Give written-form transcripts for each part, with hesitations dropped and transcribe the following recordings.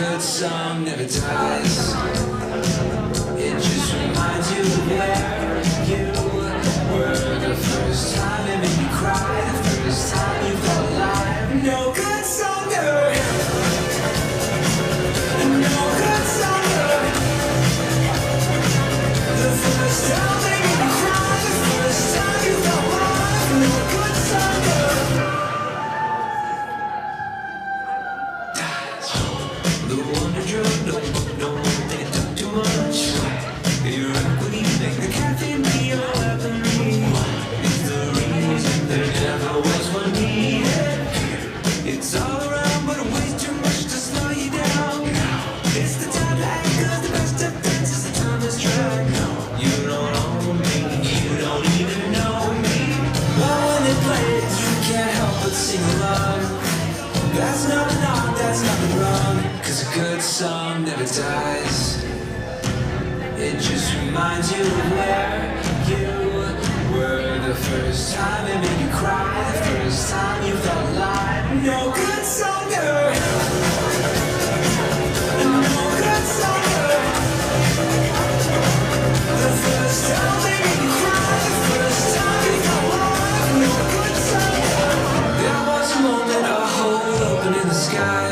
good song never dies. It just reminds you of where you were the first time it made you cry, the first time you felt alive. No good song never, no good song never. The first time they made you cry, the first time you felt alive. No good song never dies. The wonder drug, no, they took too much. Your equity make the caffeine be your weaponry. It's the reason there never was one needed. It's all around, but it weighs too much to slow you down. It's the time to act, 'cause the best defense is the time is track. You don't own me, you don't even know me. But when it plays, you can't help but sing along. That's nothing odd, that's nothing wrong, 'cause a good song never dies. It just reminds you of where you were the first time it made you cry, the first time you felt alive. No good song never, no good song never. The first time they made you cry, the first time you felt alive. No good song never. There was a moment, a hole open in the sky,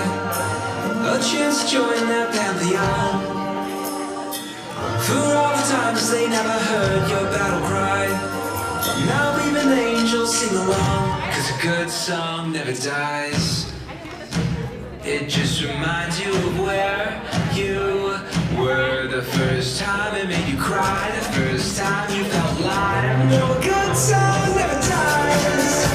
a chance to join that pantheon. For all the times they never heard your battle cry, now even angels sing along, 'cause a good song never dies. It just reminds you of where you were the first time it made you cry, the first time you felt alive. No good song never dies.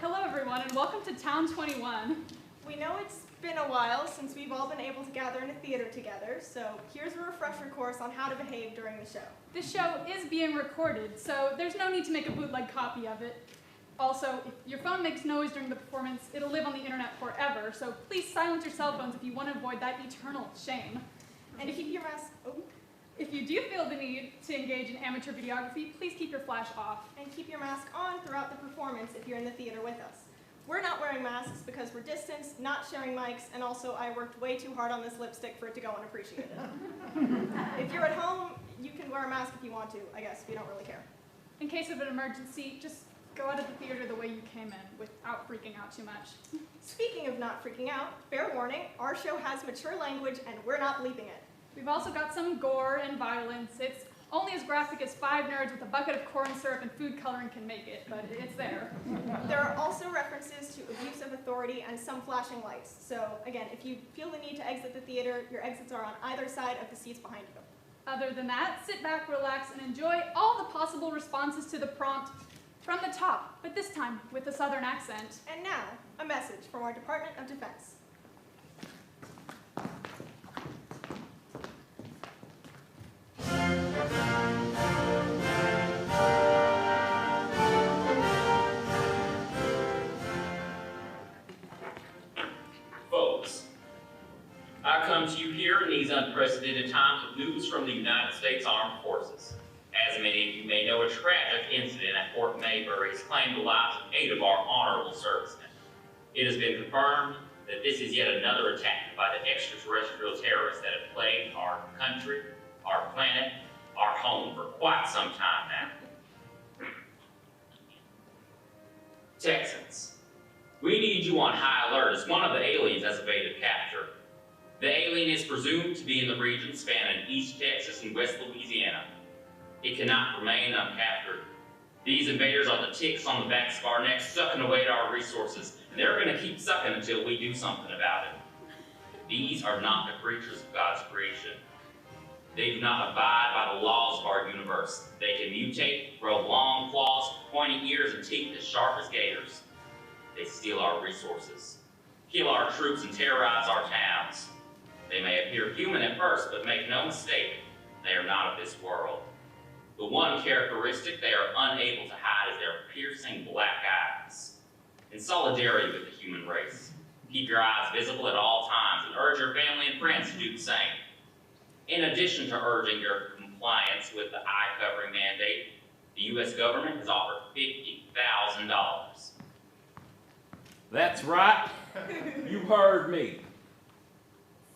Hello everyone, and welcome to Town 21. We know it's been a while since we've all been able to gather in a theater together, so here's a refresher course on how to behave during the show. This show is being recorded, so there's no need to make a bootleg copy of it. Also, if your phone makes noise during the performance, it'll live on the internet forever, so please silence your cell phones if you want to avoid that eternal shame. And keep your mask. If you do feel the need to engage in amateur videography, please keep your flash off. And keep your mask on throughout the performance if you're in the theater with us. We're not wearing masks because we're distanced, not sharing mics, and also I worked way too hard on this lipstick for it to go unappreciated. If you're at home, you can wear a mask if you want to, I guess. We don't really care. In case of an emergency, just go out of the theater the way you came in without freaking out too much. Speaking of not freaking out, fair warning, our show has mature language and we're not bleeping it. We've also got some gore and violence. It's only as graphic as 5 nerds with a bucket of corn syrup and food coloring can make it, but it's there. There are also references to abuse of authority and some flashing lights. So again, if you feel the need to exit the theater, your exits are on either side of the seats behind you. Other than that, sit back, relax, and enjoy all the possible responses to the prompt from the top, but this time with a Southern accent. And now, a message from our Department of Defense. Folks, I come to you here in these unprecedented times with news from the United States Armed Forces. As many of you may know, a tragic incident at Fort Maybury has claimed the lives of 8 of our honorable servicemen. It has been confirmed that this is yet another attack by the extraterrestrial terrorists that have plagued our country, our planet, our home for quite some time now. Texans, we need you on high alert as one of the aliens has evaded capture. The alien is presumed to be in the region spanning East Texas and West Louisiana. It cannot remain uncaptured. These invaders are the ticks on the backs of our necks, sucking away at our resources, and they're going to keep sucking until we do something about it. These are not the creatures of God's creation. They do not abide by the laws of our universe. They can mutate, grow long claws, pointy ears, and teeth as sharp as gators. They steal our resources, kill our troops, and terrorize our towns. They may appear human at first, but make no mistake, they are not of this world. The one characteristic they are unable to hide is their piercing black eyes. In solidarity with the human race, keep your eyes visible at all times and urge your family and friends to do the same. In addition to urging your compliance with the eye covering mandate, the U.S. government has offered $50,000. That's right. You heard me.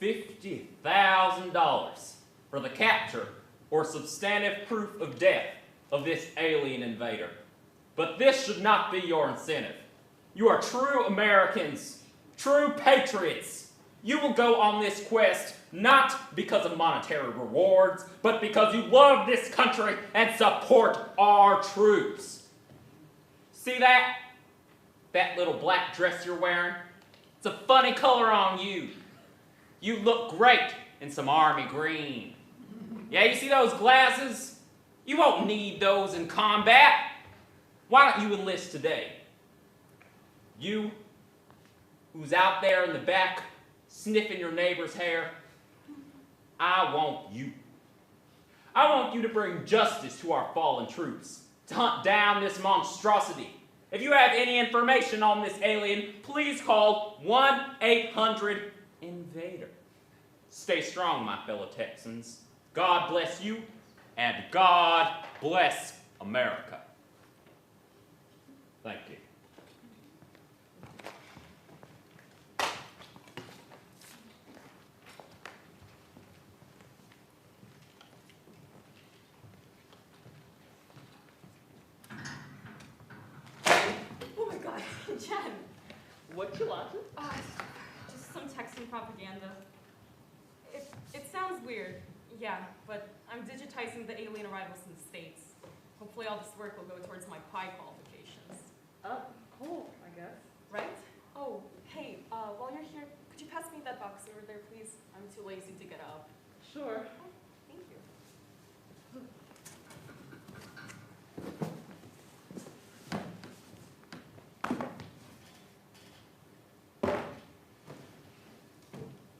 $50,000 for the capture or substantive proof of death of this alien invader. But this should not be your incentive. You are true Americans, true patriots. You will go on this quest not because of monetary rewards, but because you love this country and support our troops. See that? That little black dress you're wearing? It's a funny color on you. You look great in some army green. Yeah, you see those glasses? You won't need those in combat. Why don't you enlist today? You, who's out there in the back sniffing your neighbor's hair, I want you. I want you to bring justice to our fallen troops, to hunt down this monstrosity. If you have any information on this alien, please call 1-800-INVADER. Stay strong, my fellow Texans. God bless you, and God bless America. Thank you. Oh my God, Jen. What you watching? Just some texting propaganda. It sounds weird, yeah, but I'm digitizing the alien arrivals in the States. Hopefully all this work will go towards my PI qualifications. Cool, I guess. Right? Oh, hey, while you're here, could you pass me that box over there, please? I'm too lazy to get up. Sure. Oh, thank you.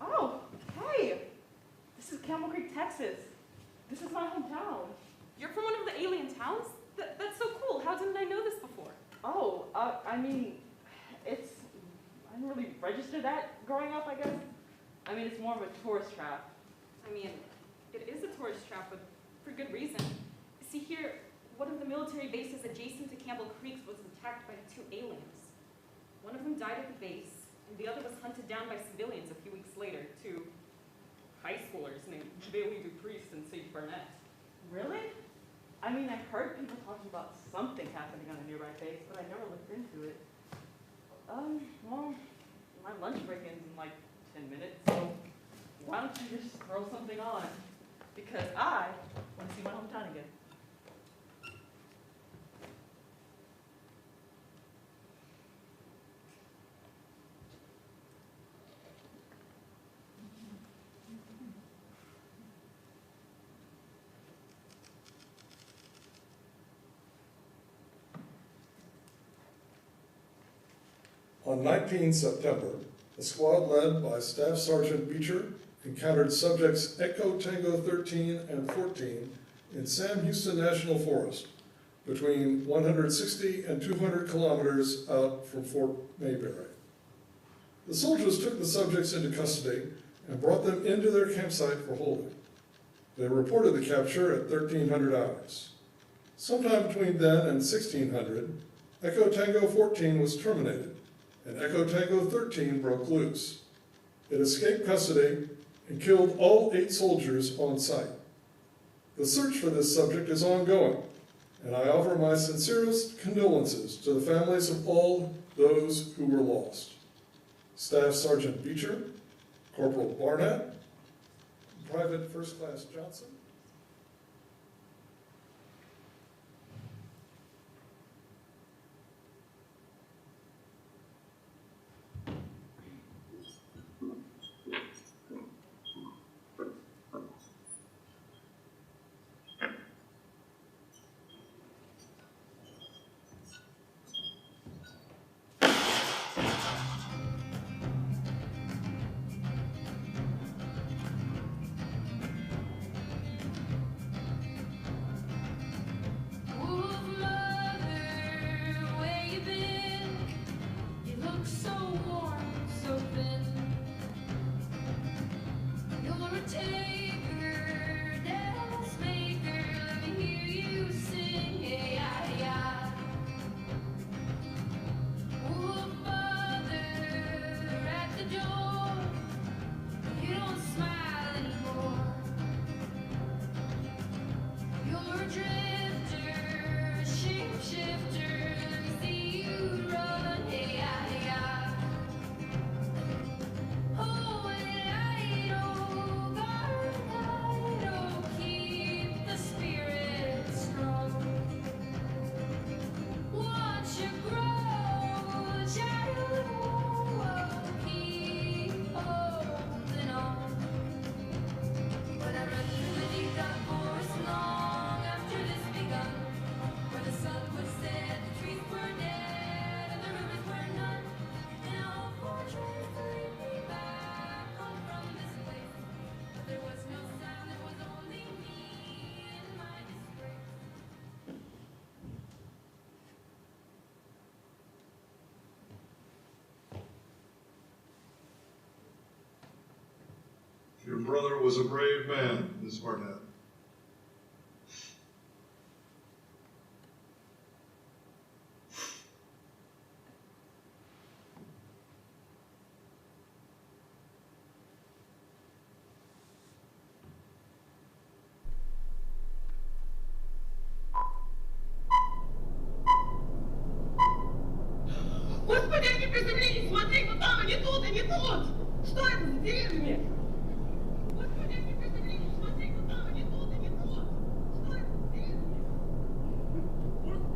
Oh, hey! This is Camel Creek, Texas. This is my hometown. You're from one of the alien towns? That's so cool. How didn't I know this before? Oh, I mean, I didn't really register that growing up, I guess. I mean, it's more of a tourist trap. I mean, it is a tourist trap, but for good reason. See here, one of the military bases adjacent to Campbell Creek was attacked by 2 aliens. One of them died at the base, and the other was hunted down by civilians a few weeks later, 2 high schoolers named Bailey Dupriest and Sage Barnett. Really? I mean, I've heard people talking about something happening on a nearby base, but I never looked into it. Well, my lunch break ends in like 10 minutes, so why don't you just throw something on? Because I want to see my hometown again. On 19 September, a squad led by Staff Sergeant Pieper encountered subjects Echo Tango 13 and 14 in Sam Houston National Forest, between 160 and 200 kilometers out from Fort Mayberry. The soldiers took the subjects into custody and brought them into their campsite for holding. They reported the capture at 1300 hours. Sometime between then and 1600, Echo Tango 14 was terminated, and Echo Tango 13 broke loose. It escaped custody and killed all 8 soldiers on site. The search for this subject is ongoing, and I offer my sincerest condolences to the families of all those who were lost. Staff Sergeant Beecher, Corporal Barnett, Private First Class Johnson. brother was a brave man, Miss Barnett. Господи, они приземлились! Смотри, вот там, они тут, они тут! Что это за деревья? Господи, они приземлились! Смотри, вот там, они тут, они тут! Что это за деревья? Господи, они приземлились!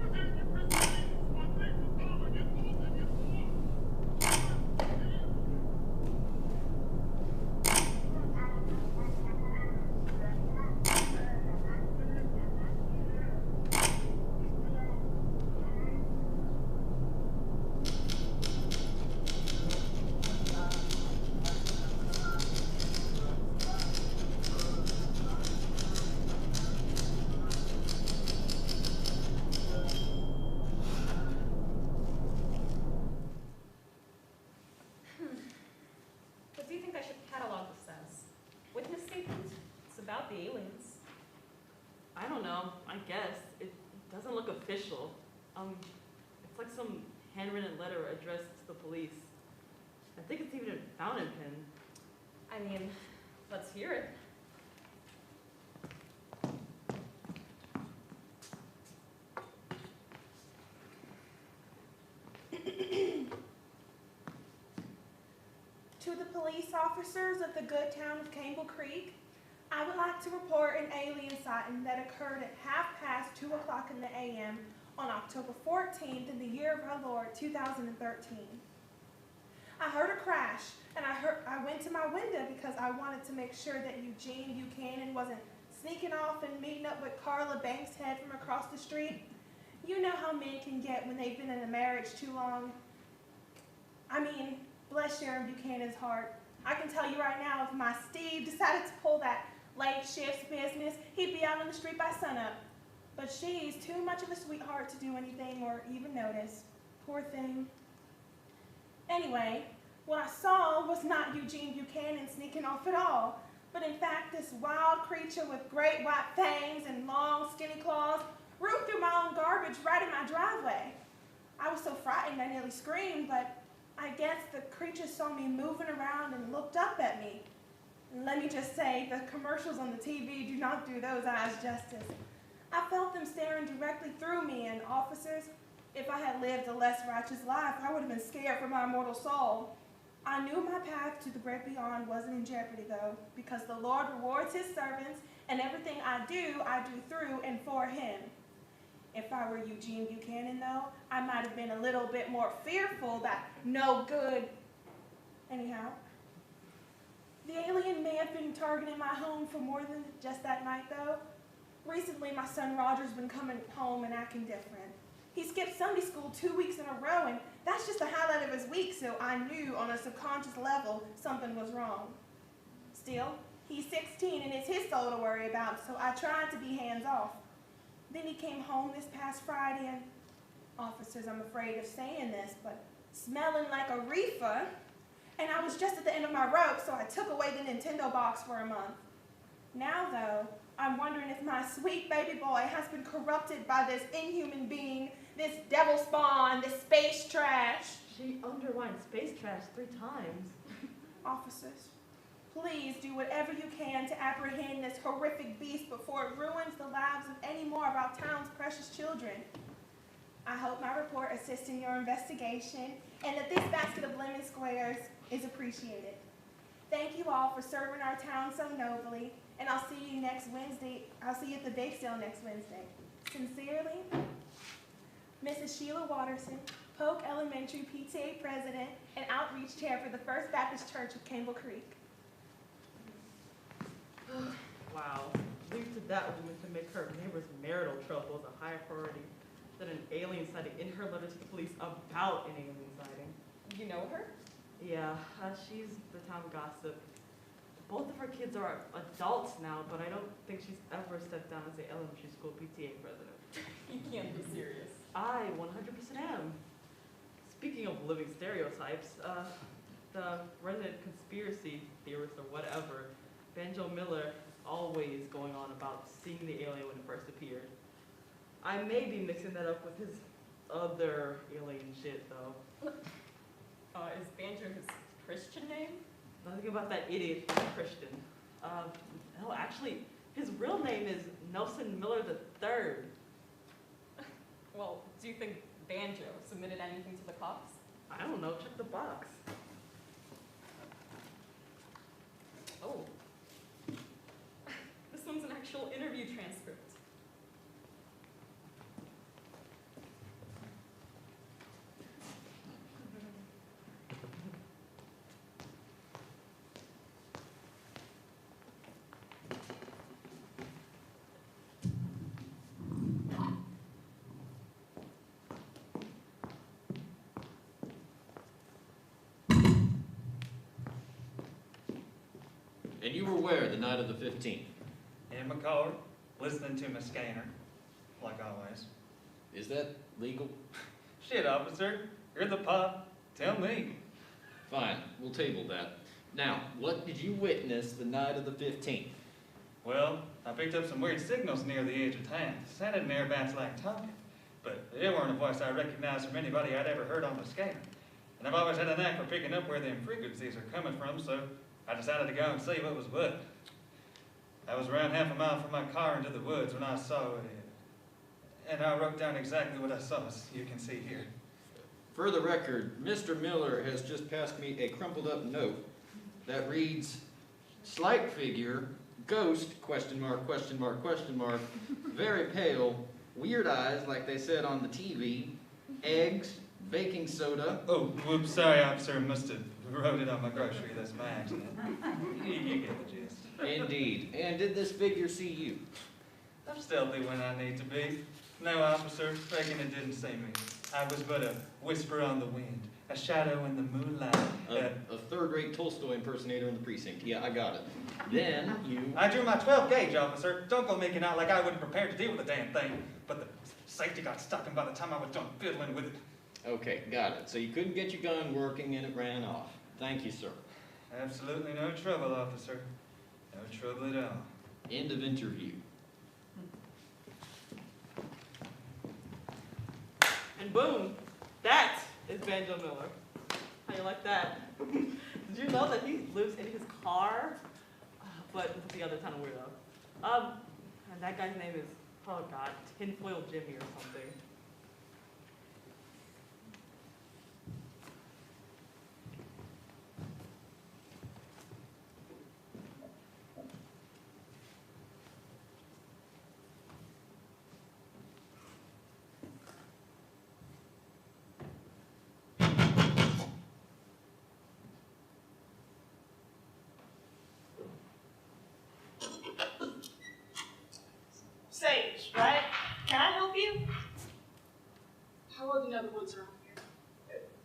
Смотри, вот там, они тут, они тут! What do you think I should catalog this as? Witness statement? It's about the aliens. I don't know, I guess. It doesn't look official. It's like some handwritten letter addressed to the police. I think it's even a fountain pen. I mean, let's hear it. To the police officers of the good town of Campbell Creek, I would like to report an alien sighting that occurred at 2:30 in the a.m. on October 14th in the year of our Lord 2013. I heard a crash, and I went to my window because I wanted to make sure that Eugene Buchanan wasn't sneaking off and meeting up with Carla Bankshead from across the street. You know how men can get when they've been in a marriage too long. I mean, bless Sharon Buchanan's heart. I can tell you right now, if my Steve decided to pull that late shifts business, he'd be out on the street by sunup. But she's too much of a sweetheart to do anything or even notice. Poor thing. Anyway, what I saw was not Eugene Buchanan sneaking off at all, but in fact this wild creature with great white fangs and long skinny claws roomed through my own garbage right in my driveway. I was so frightened I nearly screamed, but I guess the creature saw me moving around and looked up at me. And let me just say, the commercials on the TV do not do those eyes justice. I felt them staring directly through me, and officers, if I had lived a less righteous life, I would have been scared for my immortal soul. I knew my path to the great beyond wasn't in jeopardy, though, because the Lord rewards his servants, and everything I do through and for him. If I were Eugene Buchanan, though, I might have been a little bit more fearful that no good. Anyhow, the alien may have been targeting my home for more than just that night, though. Recently, my son Roger's been coming home and acting different. He skipped Sunday school 2 weeks in a row, and that's just the highlight of his week, so I knew on a subconscious level something was wrong. Still, he's 16 and it's his soul to worry about, so I tried to be hands-off. Then he came home this past Friday and, officers, I'm afraid of saying this, but smelling like a reefer, and I was just at the end of my rope, so I took away the Nintendo box for a month. Now, though, I'm wondering if my sweet baby boy has been corrupted by this inhuman being, this devil spawn, this space trash. She underlined space trash 3 times. Officers, please do whatever you can to apprehend this horrific beast before it ruins the lives of any more of our town's precious children. I hope my report assists in your investigation and that this basket of lemon squares is appreciated. Thank you all for serving our town so nobly, and I'll see you next Wednesday. I'll see you at the bake sale next Wednesday. Sincerely, Mrs. Sheila Watterson, Polk Elementary PTA President and Outreach Chair for the First Baptist Church of Campbell Creek. Wow. Leave to that woman to make her neighbor's marital troubles a higher priority than an alien sighting in her letter to the police about an alien sighting. You know her? Yeah, she's the town gossip. Both of her kids are adults now, but I don't think she's ever stepped down as the elementary school PTA president. You can't be serious. I 100% am. Speaking of living stereotypes, the resident conspiracy theorist or whatever Banjo Miller always going on about seeing the alien when it first appeared. I may be mixing that up with his other alien shit, though. Is Banjo his Christian name? Nothing about that idiot being Christian. No, actually, his real name is Nelson Miller III. Well, do you think Banjo submitted anything to the cops? I don't know, check the box. Oh. This one's an actual interview transcript. And you were where the night of the 15th? In my car, listening to my scanner, like always. Is that legal? Shit, officer, you're the pop. Tell me. Fine, we'll table that. Now, what did you witness the night of the 15th? Well, I picked up some weird signals near the edge of town. Sounded nearabouts like talking, but it weren't a voice I recognized from anybody I'd ever heard on the scanner. And I've always had a knack for picking up where them frequencies are coming from, so I decided to go and see what was what. I was around half a mile from my car into the woods when I saw it, and I wrote down exactly what I saw, as you can see here. For the record, Mr. Miller has just passed me a crumpled up note that reads, slight figure, ghost, question mark, question mark, question mark, very pale, weird eyes like they said on the TV, eggs, baking soda. Oh, whoops, sorry, officer, must have wrote it on my grocery, that's my accident. You get the gist. Indeed. And did this figure see you? I'm stealthy when I need to be. No, officer, reckon it didn't see me. I was but a whisper on the wind, a shadow in the moonlight. A third-rate Tolstoy impersonator in the precinct. Yeah, I got it. Then you... I drew my 12 gauge, officer. Don't go making out like I wasn't prepared to deal with the damn thing. But the safety got stuck, and by the time I was done fiddling with it... Okay, got it. So you couldn't get your gun working and it ran off. Thank you, sir. Absolutely no trouble, officer. No trouble at all. End of interview. And boom, that is Banjo Miller. How you like that? Did you know that he lives in his car? But with the other kind of weirdo. And that guy's name is, oh god, Tinfoil Jimmy or something. Sage, right? Can I help you? How well do you know the woods around here?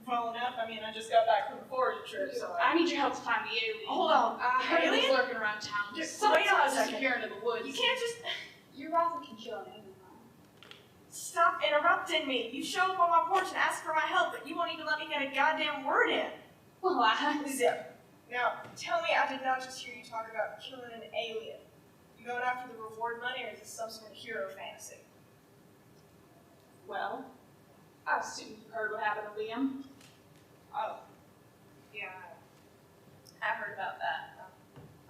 Well enough. I mean, I just got back from a foraging trip, so I need your help to find the alien. Hold on. I heard it was Alien? lurking around town. Just Sometimes wait on a second. disappear into the woods. You can't just Your rifle can kill an alien. stop interrupting me. You show up on my porch and ask for my help, but you won't even let me get a goddamn word in. Well, I... Zip. Now, tell me I did not just hear you talk about killing an alien. You going after the reward money, or is this some sort of hero fantasy? Well, I assume you heard what happened to Liam. Oh, yeah, I heard about that.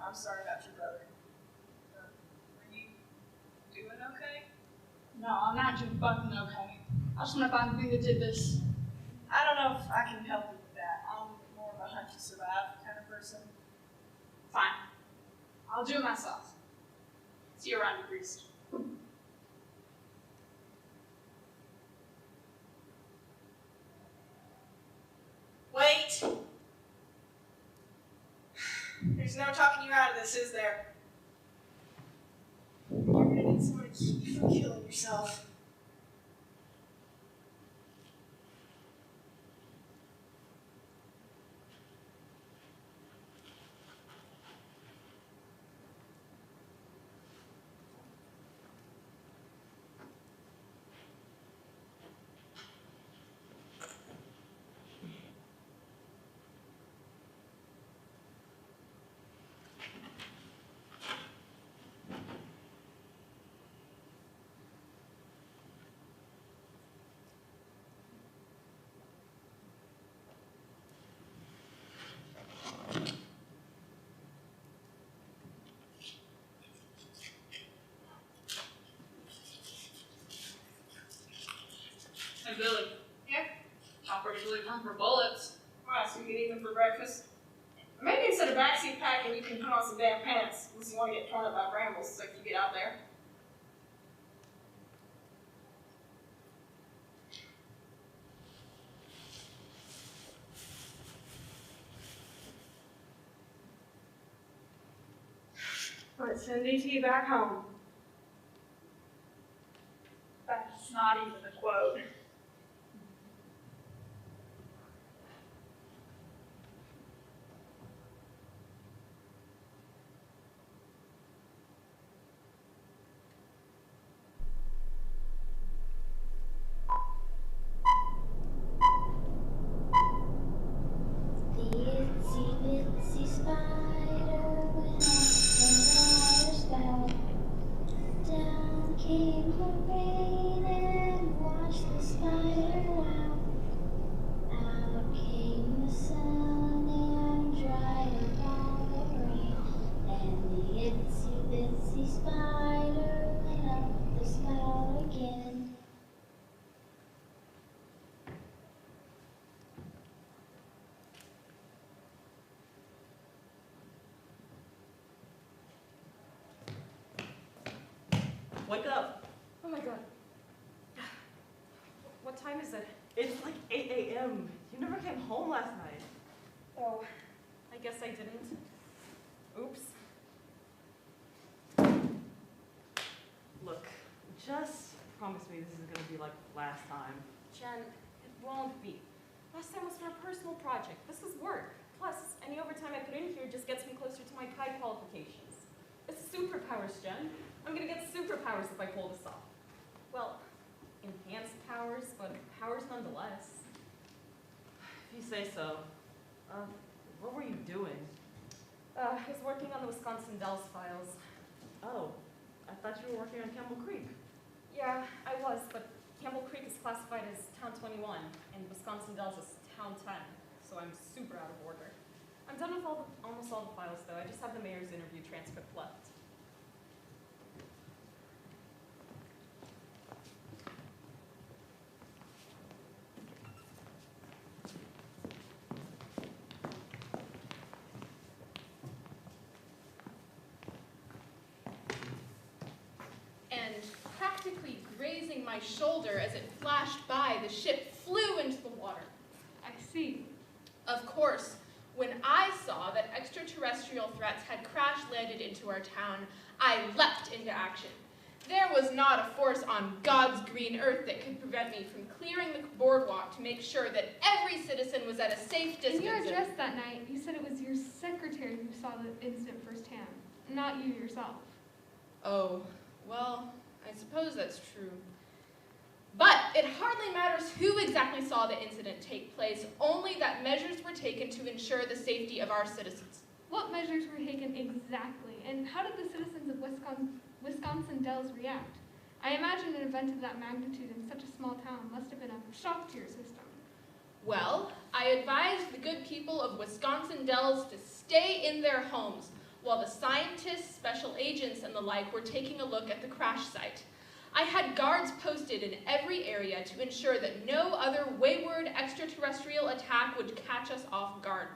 I'm sorry about your brother. Are you doing okay? No, I'm not just fucking okay. I just want to find the thing that did this. I don't know if I can help you with that. I'm more of a hunt to survive kind of person. Fine. I'll do it myself. See you around, priest. Wait! There's no talking you out of this, is there? You're gonna need someone to keep you from killing yourself. hunting for bullets. Might as well get even for breakfast. Maybe instead of backseat packing, you can put on some damn pants, unless you want to get torn up by brambles so you get out there. Let's send DT back home. That's not even a quote. Wake up. Oh my god. What time is it? It's like 8 a.m. You never came home last night. Oh, I guess I didn't. Oops. Look, just promise me this is gonna be like last time. Jen, it won't be. Last time was for a personal project. This is work. Plus, any overtime I put in here just gets me closer to my PI qualifications. It's superpowers, Jen. I'm gonna get superpowers if I pull this off. Well, enhanced powers, but powers nonetheless. If you say so. What were you doing? I was working on the Wisconsin Dells files. Oh, I thought you were working on Campbell Creek. Yeah, I was, but Campbell Creek is classified as Town 21, and Wisconsin Dells is Town 10, so I'm super out of order. I'm done with almost all the files, though. I just have the mayor's interview transcript left. And practically grazing my shoulder as it flashed by, the ship flew into the water. I see. Of course, when I saw that extraterrestrial threats had crash-landed into our town, I leapt into action. There was not a force on God's green earth that could prevent me from clearing the boardwalk to make sure that every citizen was at a safe distance. In your address that night, you said it was your secretary who saw the incident firsthand, not you yourself. Oh, well, I suppose that's true. But it hardly matters who exactly saw the incident take place, only that measures were taken to ensure the safety of our citizens. What measures were taken exactly, and how did the citizens of Wisconsin Dells react? I imagine an event of that magnitude in such a small town must have been a shock to your system. Well, I advised the good people of Wisconsin Dells to stay in their homes while the scientists, special agents, and the like were taking a look at the crash site. I had guards posted in every area to ensure that no other wayward extraterrestrial attack would catch us off guard.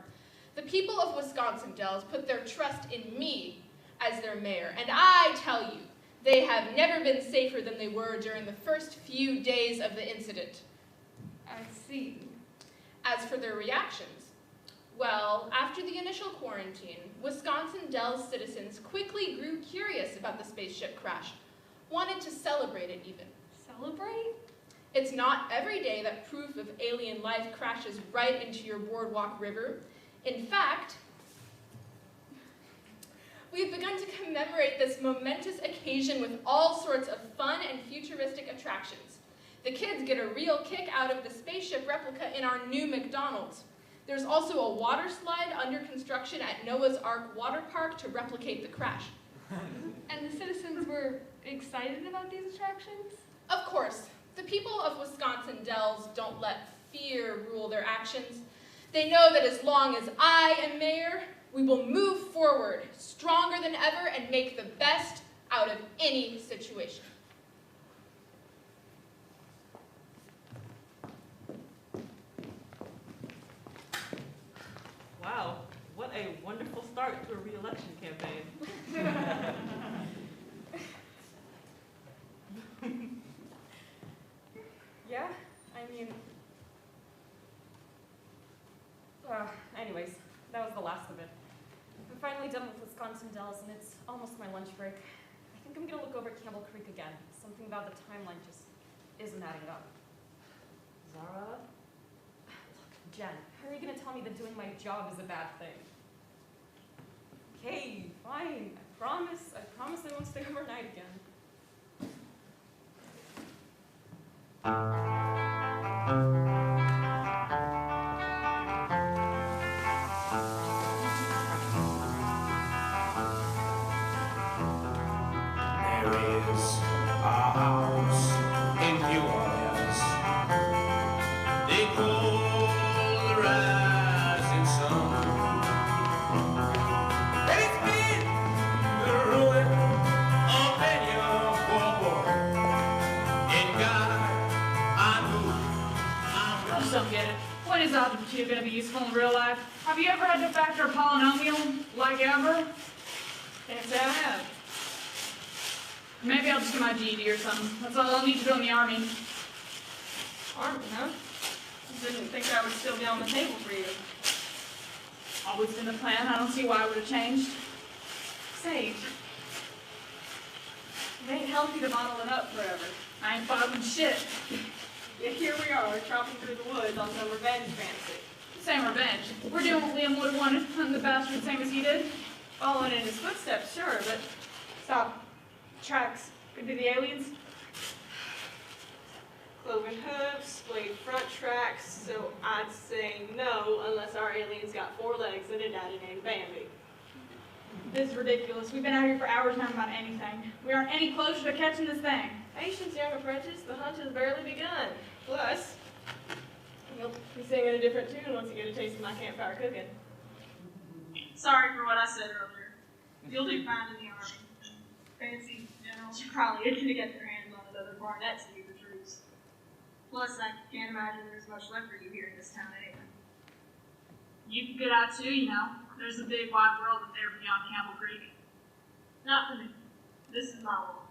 The people of Wisconsin Dells put their trust in me as their mayor, and I tell you, they have never been safer than they were during the first few days of the incident. I see. As for their reactions, well, after the initial quarantine, Wisconsin Dells citizens quickly grew curious about the spaceship crash, wanted to celebrate it even. Celebrate? It's not every day that proof of alien life crashes right into your boardwalk river. In fact, we've begun to commemorate this momentous occasion with all sorts of fun and futuristic attractions. The kids get a real kick out of the spaceship replica in our new McDonald's. There's also a water slide under construction at Noah's Ark Water Park to replicate the crash. And the citizens were excited about these attractions? Of course, the people of Wisconsin Dells don't let fear rule their actions. They know that as long as I am mayor, we will move forward stronger than ever and make the best out of any situation. a wonderful start to a re-election campaign. Yeah, I mean, anyways, that was the last of it. I'm finally done with Wisconsin Dells, and it's almost my lunch break. I think I'm gonna look over Campbell Creek again. Something about the timeline just isn't adding up. Zara? Look, Jen, how are you gonna tell me that doing my job is a bad thing? Okay, fine. I promise I won't stay overnight again. There is a house in New Orleans. They call the rising sun. And it's been the ruin of many a poor boy. And God, I know I just don't get it. When is algebra 2 going to be useful in real life? Have you ever had to factor a polynomial, like ever? Can't say I have. Maybe I'll just get my GED or something. That's all I'll need to do in the Army. Army, huh? Didn't think that would still be on the table for you. Always been the plan. I don't see why it would have changed. Say, it ain't healthy to bottle it up forever. I ain't bottling shit. Yet here we are, chopping through the woods on some revenge fantasy. Same revenge. We're doing what Liam would have wanted, hunting the bastard same as he did. Following in his footsteps, sure, but stop. Tracks. Could be the aliens. Cloven hooves, splayed front tracks, so I'd say no unless our aliens got 4 legs and a daddy named Bambi. This is ridiculous. We've been out here for hours talking about anything. We aren't any closer to catching this thing. Patience, young apprentice, the hunt has barely begun. Plus, you'll be singing a different tune once you get a taste of my campfire cooking. Sorry for what I said earlier. You'll do fine in the Army. Fancy generals are probably itching to get their hands on another barnet to lead the troops. Plus, I can't imagine there's much left for you here in this town anyway. You can get out too, you know. There's a big wide world up there beyond Campbell Creek. Not for me. This is my world.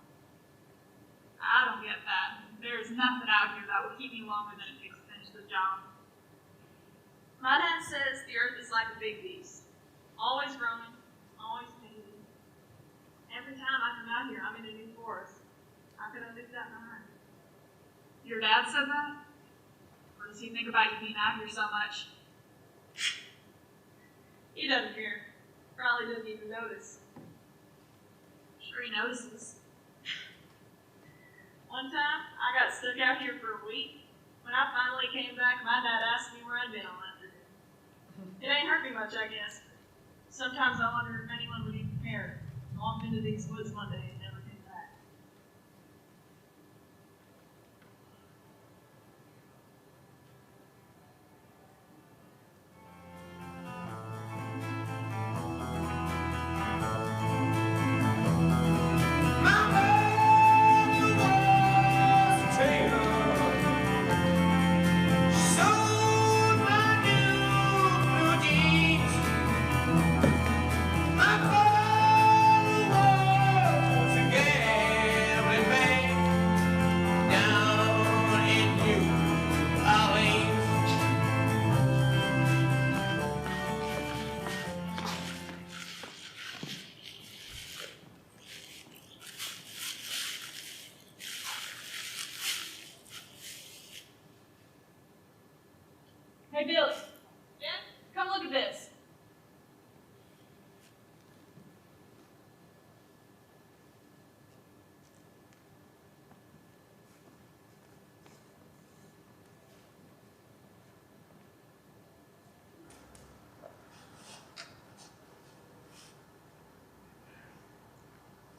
I don't get that. There's nothing out here that will keep me longer than it takes to finish the job. My dad says the earth is like a big beast. Always growing, always changing. Every time I come out here, I'm in a new forest. How could I leave that behind? Your dad said that? Or does he think about you being out here so much? He doesn't care. Probably doesn't even notice. Sure he notices. One time, I got stuck out here for a week. When I finally came back, my dad asked me where I'd been all afternoon. It ain't hurt me much, I guess. Sometimes I wonder if anyone would even care. Walked into these woods one day and never came back. Hey, Billy. Yeah? Come look at this.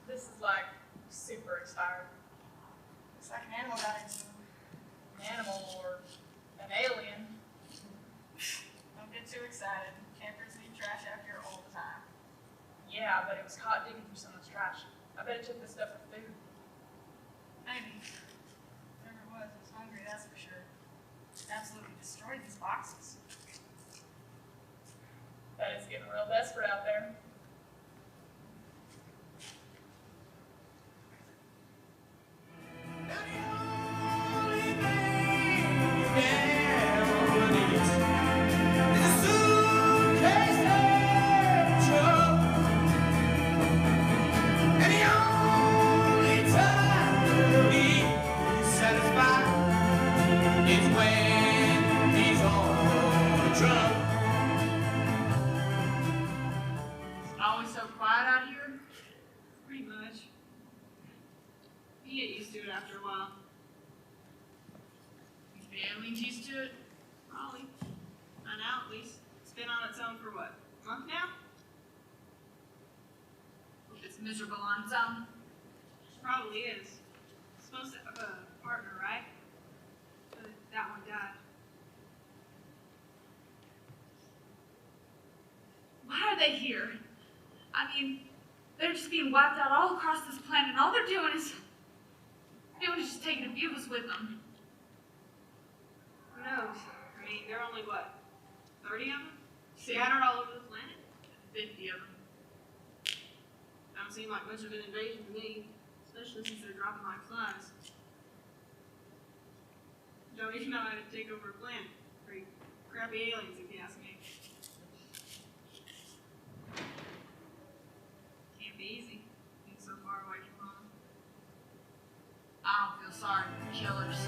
This is like super expired. Looks like an animal got into an animal or an alien. Don't get too excited. Campers leave trash out here all the time. Yeah, but it was caught digging through someone's trash. I bet it took this stuff for food. Maybe. Whatever it was hungry, that's for sure. Absolutely destroyed these boxes. Bet it's getting real desperate. desperate out there. Always so quiet out here? Pretty much. You get used to it after a while. Is the aliens used to it? Probably. By now, at least. It's been on its own for what, a month now? If it's miserable on its own. Probably is. It's supposed to have a partner, right? But that one died. Why are they here? I mean, they're just being wiped out all across this planet, and all they're doing is just taking a few of us with them. Who knows? I mean, there are only, what, 30 of them? Scattered all over the planet? 50 of them. Don't seem like much of an invasion to me, especially since they're dropping like flies. Don't even know how to take over a planet. Pretty crappy aliens, if you ask me. Can't be easy, being so far away from home. I don't feel sorry for the killers.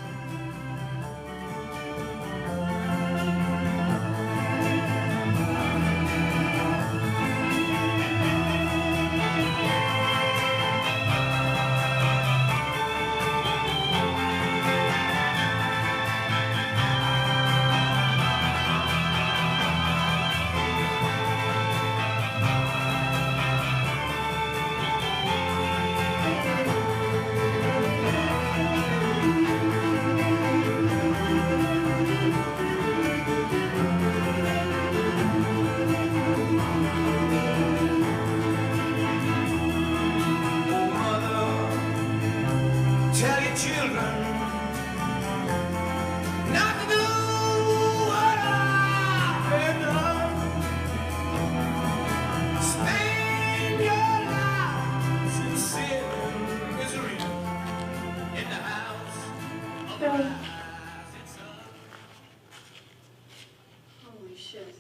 Holy shit.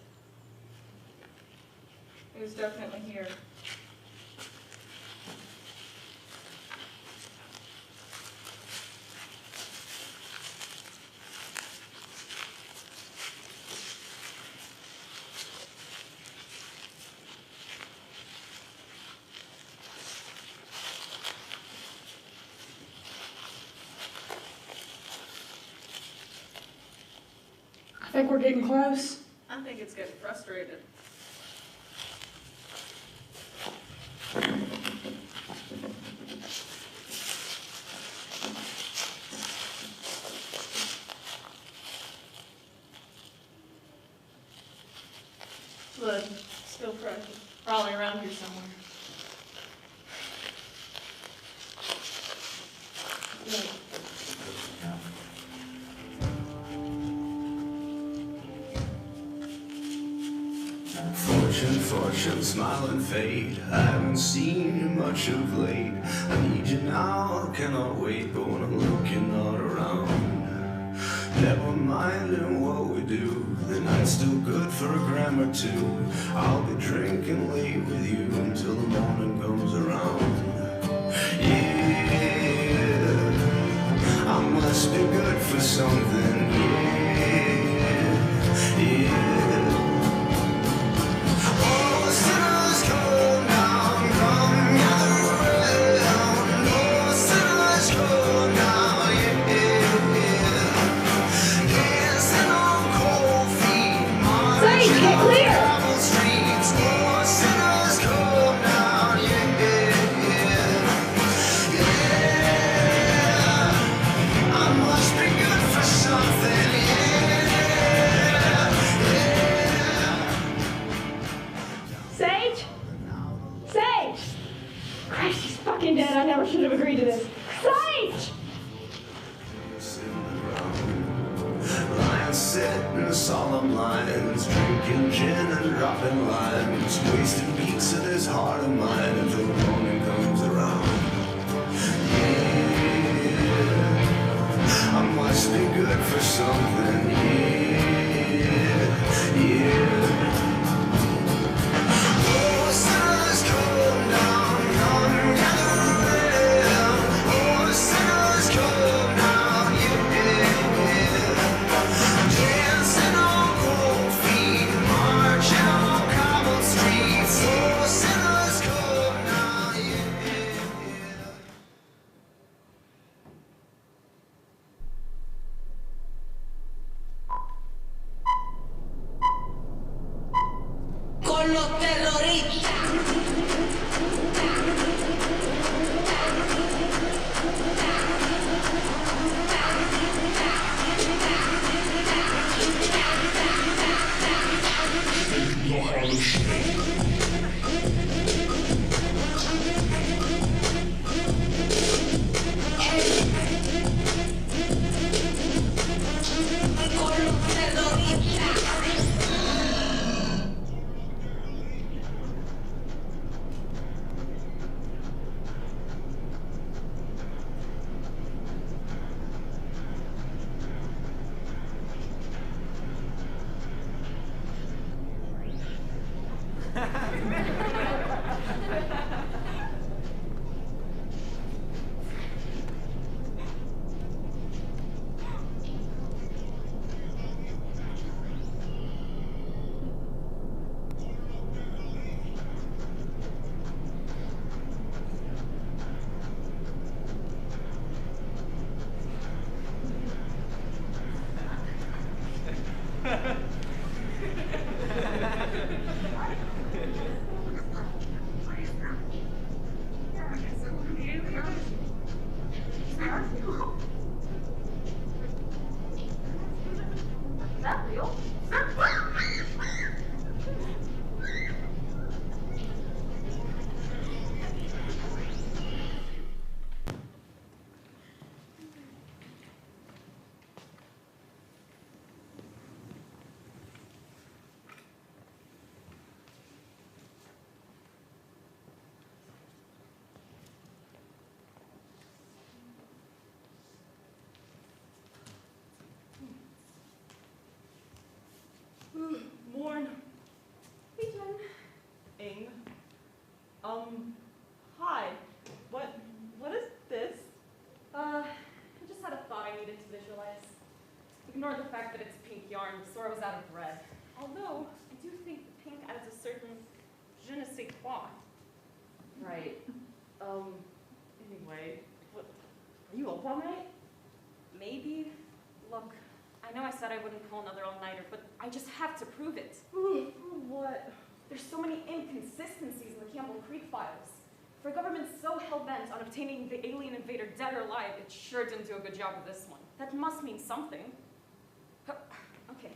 It was definitely here. I think we're getting close. I think it's getting frustrated. Blood, still fresh, probably around here somewhere. Fortune, smile and fade. I haven't seen you much of late. I need you now, cannot wait. But when I'm looking all around, never minding what we do, the night's still good for a gram or two. I'll be drinking late with you until the morning comes around. Yeah, I must be good for something. Yeah, yeah. I never should have agreed to this. Sage! Lion sitting in a solemn lines, drinking gin and dropping limes, wasting beats of this heart of mine until the morning comes around. Yeah, I must be good for something. Yeah. Oh, sinners come down, come gathering. Oh, sinners come down, yeah. Dancing on cold feet, marching on cobbled streets. Oh, sinners come down, yeah. Con los terroristas. Con los terroristas. Morn. Hey, Jen. Ing. Hi. What is this? I just had a thought I needed to visualize. Ignore the fact that it's pink yarn, so I was out of red. Although, I do think the pink adds a certain je ne sais quoi. Right. Anyway, what, are you up all night? Maybe. Look, I know I said I wouldn't pull another all-nighter, but I just have to prove it. What? There's so many inconsistencies in the Campbell Creek files. For a government so hell-bent on obtaining the alien invader dead or alive, it sure didn't do a good job with this one. That must mean something. Okay,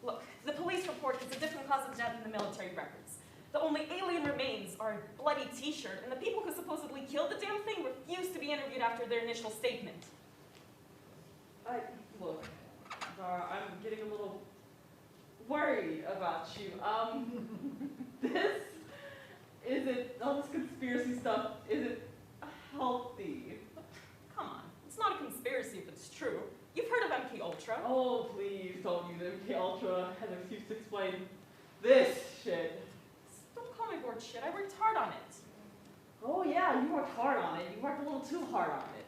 look, the police report is a different cause of death in the military records. The only alien remains are a bloody t-shirt, and the people who supposedly killed the damn thing refused to be interviewed after their initial statement. Look, Zara, I'm getting a little worried about you. All this conspiracy stuff, is it healthy? Come on, it's not a conspiracy if it's true. You've heard of MK Ultra. Oh, please don't use MK Ultra as an excuse to explain this shit. Don't call my board shit, I worked hard on it. Oh yeah, you worked hard on it. You worked a little too hard on it.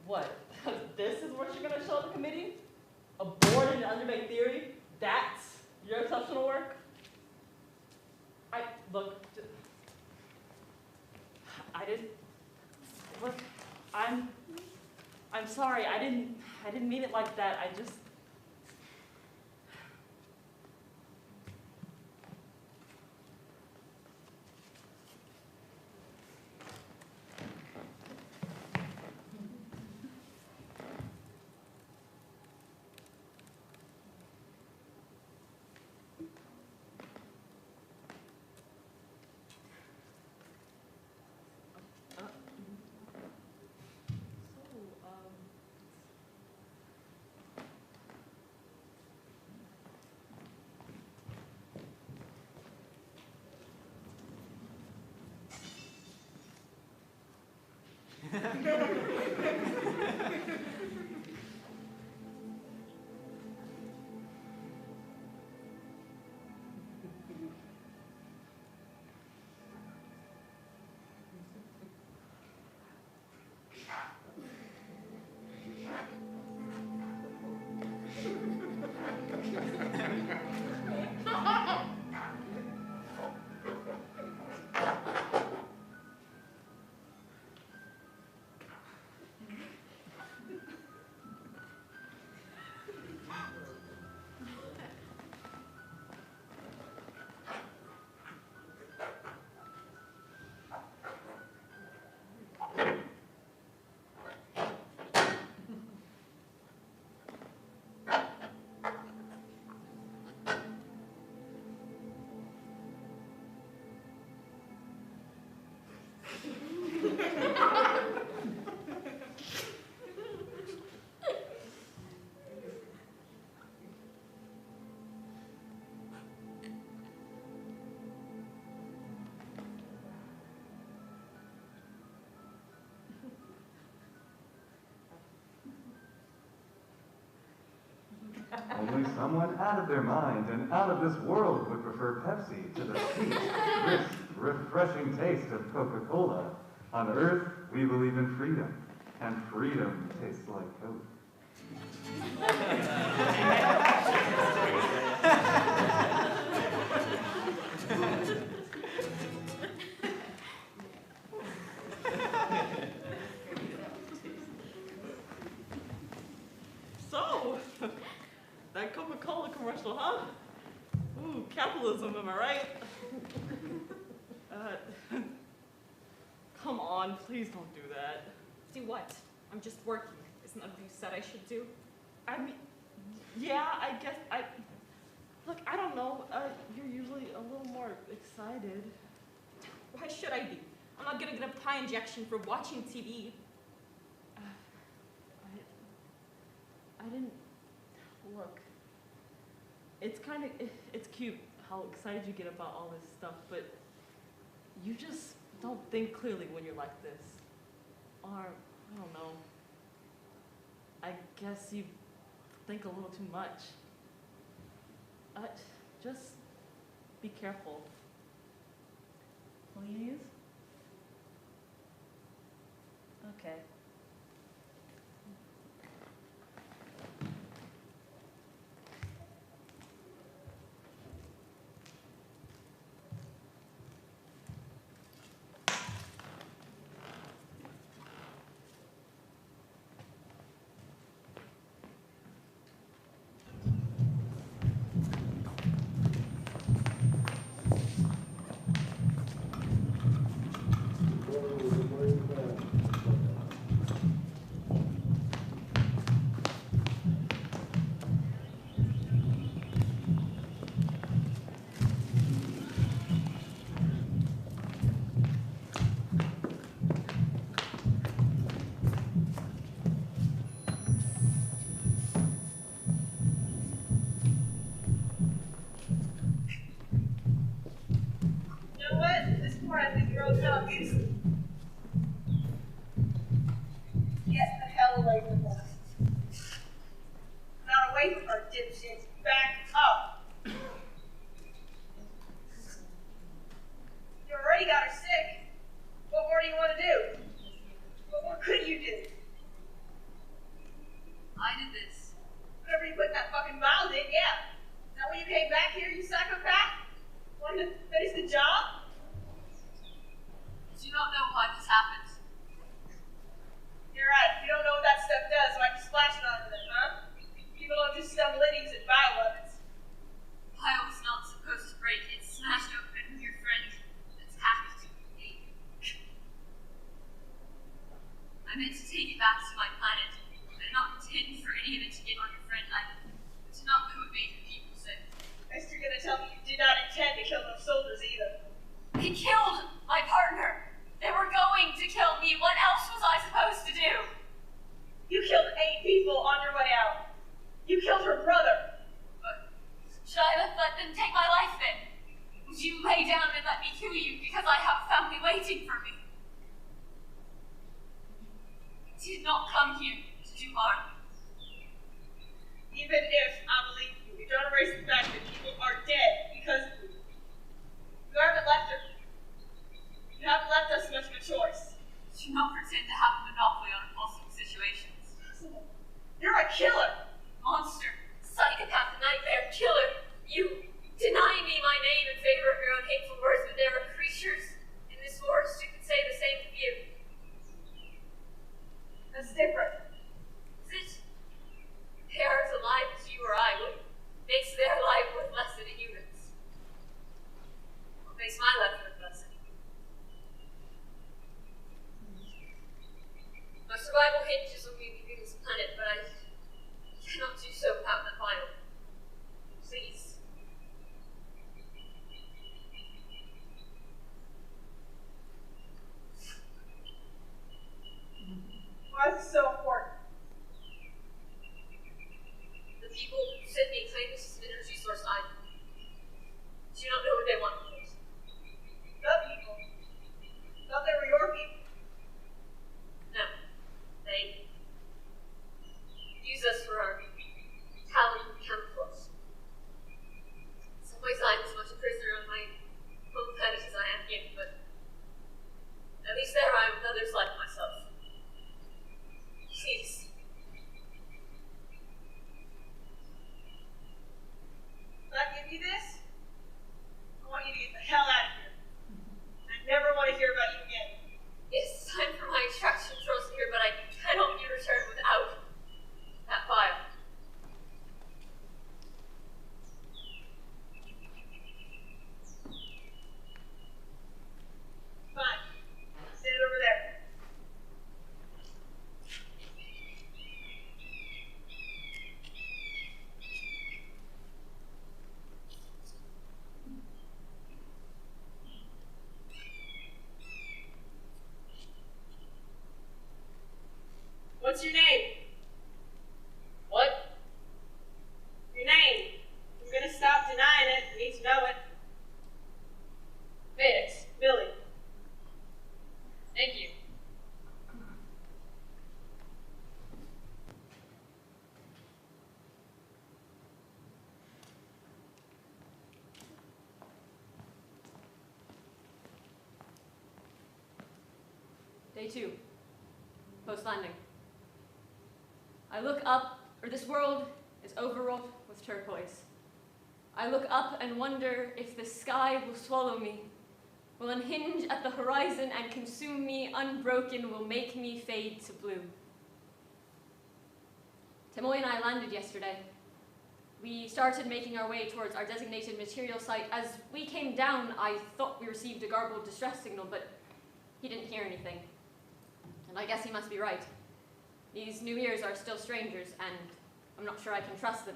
What? This is what you're gonna show the committee? A board in an underbaked theory? That's your exceptional work? I'm sorry, I didn't mean it like that. I just, Only someone out of their mind and out of this world would prefer Pepsi to the sweet, crisp, refreshing taste of Coca-Cola. On Earth, we believe in freedom, and freedom tastes like Coke. So, that Coca-Cola commercial, huh? Ooh, capitalism, am I right? Come on, please don't do that. Do what? I'm just working. Isn't that what you said I should do? I mean, yeah, I guess look, I don't know. You're usually a little more excited. Why should I be? I'm not gonna get a pie injection for watching TV. I didn't, look, it's cute how excited you get about all this stuff, but you just don't think clearly when you're like this. Or, I don't know, I guess you think a little too much. Just be careful. Please? Okay. Get the hell away from us. Not away from her, dipshits. Back up. You already got her sick. What more do you want to do? What more could you do? I did this. Whatever you put in that fucking vial did, yeah. Now when you came back here, you psychopath? Wanted to finish the job? Do you not know why this happened? You're right. You don't know what that stuff does, so I can splash it onto them, huh? People don't just stumble in and use it bioweapons. I was not supposed to break it. Smashed open with your friend. Attacked me. I meant to take it back to my planet. I did not intend for any of it to get on your friend. I did not know it made the people sick. Next you're gonna tell me you did not intend to kill those soldiers either. They killed my partner. They were going to kill me. What else was I supposed to do? You killed 8 people on your way out. You killed her brother. But should I let them take my life then? Would you lay down and let me kill you because I have a family waiting for me? did not come here to do harm. Even if I believe you, don't erase the fact that people are dead because of you. You haven't left us much of a choice. Do not pretend to have a monopoly on impulsive situations. You're a killer! Monster, psychopath, nightmare, killer. You deny me my name in favor of your own hateful words, but there are creatures in this forest who could say the same of you. That's different. Is it? They are as alive as you or I. What makes their life worth less than a human's? What makes my life worth less than a human's? My survival hinges on me leaving this planet, but I cannot do so without the final. Please. Why is this so important? The people who sent me claim this is an energy source I do not know what they want from us. The people? Thought they were your people. No. They use us for our talent and chemicals. In some ways I'm as much a prisoner on my own planet as I am here, but at least there I am with others like myself. Please. If I give you this, I want you to get the hell out of here. I never want to hear about you again. It's time for my extraction controls here, but I cannot be returned without that file. Fine. Stand over there. What's your name? What? Your name. If you're gonna stop denying it, we need to know it. Phoenix. Billy. Thank you. Day 2. Post-landing. I look up, or this world is overwrought with turquoise. I look up and wonder if the sky will swallow me, will unhinge at the horizon and consume me unbroken, will make me fade to blue. Tamoy and I landed yesterday. We started making our way towards our designated material site. As we came down, I thought we received a garbled distress signal, but he didn't hear anything. And I guess he must be right. These new ears are still strangers, and I'm not sure I can trust them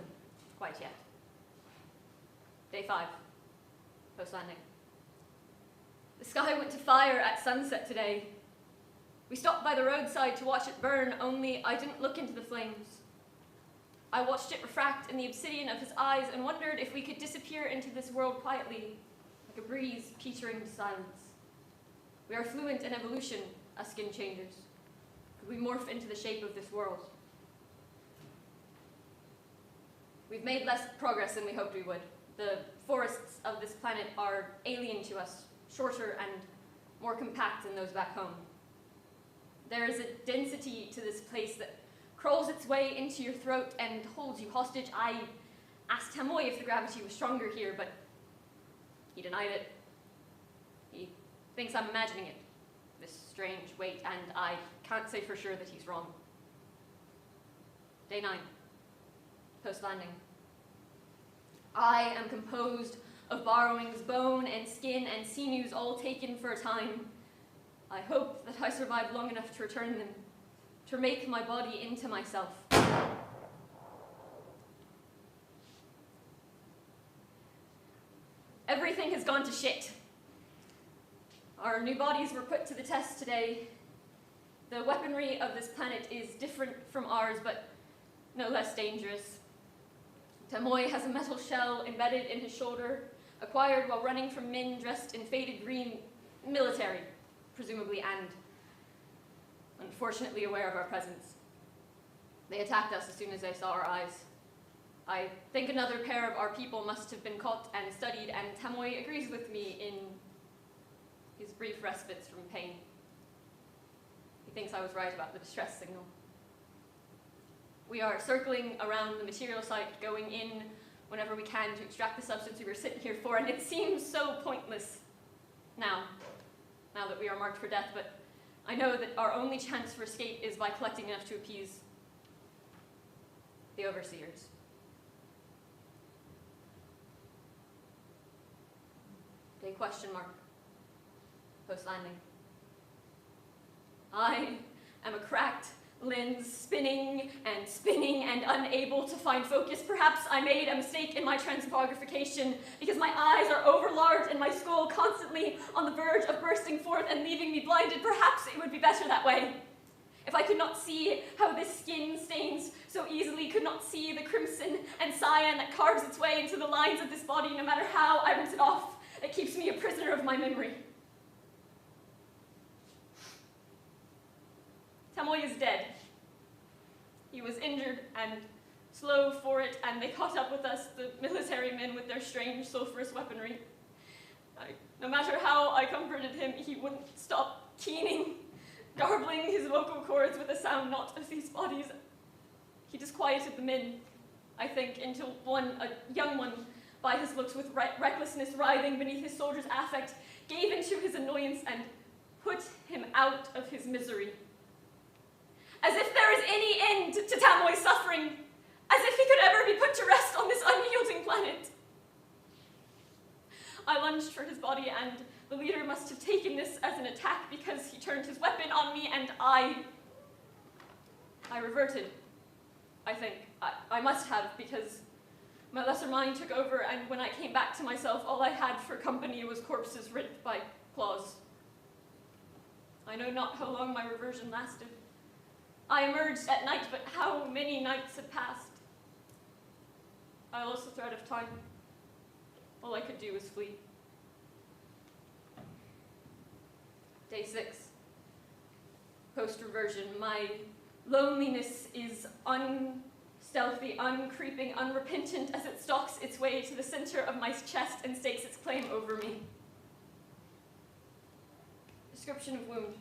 quite yet. Day 5, post-landing. The sky went to fire at sunset today. We stopped by the roadside to watch it burn, only I didn't look into the flames. I watched it refract in the obsidian of his eyes and wondered if we could disappear into this world quietly, like a breeze petering to silence. We are fluent in evolution as skin changers. Could we morph into the shape of this world? We've made less progress than we hoped we would. The forests of this planet are alien to us, shorter and more compact than those back home. There is a density to this place that crawls its way into your throat and holds you hostage. I asked Tamoy if the gravity was stronger here, but he denied it. He thinks I'm imagining it, this strange weight, and I can't say for sure that he's wrong. Day 9, post-landing. I am composed of borrowings, bone and skin and sinews, all taken for a time. I hope that I survive long enough to return them, to make my body into myself. Everything has gone to shit. Our new bodies were put to the test today. The weaponry of this planet is different from ours, but no less dangerous. Tamoy has a metal shell embedded in his shoulder, acquired while running from men dressed in faded green military, presumably, and unfortunately aware of our presence. They attacked us as soon as they saw our eyes. I think another pair of our people must have been caught and studied, and Tamoy agrees with me in his brief respites from pain. He thinks I was right about the distress signal. We are circling around the material site, going in whenever we can to extract the substance we were sitting here for, and it seems so pointless now that we are marked for death, but I know that our only chance for escape is by collecting enough to appease the overseers. Day question mark. Post-landing. I am a cracked lens, spinning and unable to find focus. Perhaps I made a mistake in my transmogrification because my eyes are overlarge and my skull constantly on the verge of bursting forth and leaving me blinded. Perhaps it would be better that way. If I could not see how this skin stains so easily, could not see the crimson and cyan that carves its way into the lines of this body, no matter how I rinse it off, it keeps me a prisoner of my memory. Tamoy is dead. He was injured and slow for it, and they caught up with us, the military men with their strange sulfurous weaponry. No matter how I comforted him, he wouldn't stop keening, garbling his vocal cords with a sound not of these bodies. He disquieted the men, I think, until a young one, by his looks with recklessness writhing beneath his soldier's affect, gave into his annoyance and put him out of his misery. As if there is any end to Tamoy's suffering, as if he could ever be put to rest on this unyielding planet. I lunged for his body, and the leader must have taken this as an attack because he turned his weapon on me, and I reverted, I think. I must have, because my lesser mind took over, and when I came back to myself, all I had for company was corpses ripped by claws. I know not how long my reversion lasted. I emerged at night, but how many nights had passed? I lost the thread of time. All I could do was flee. Day 6. Post-reversion. My loneliness is unstealthy, uncreeping, unrepentant as it stalks its way to the center of my chest and stakes its claim over me. Description of wound.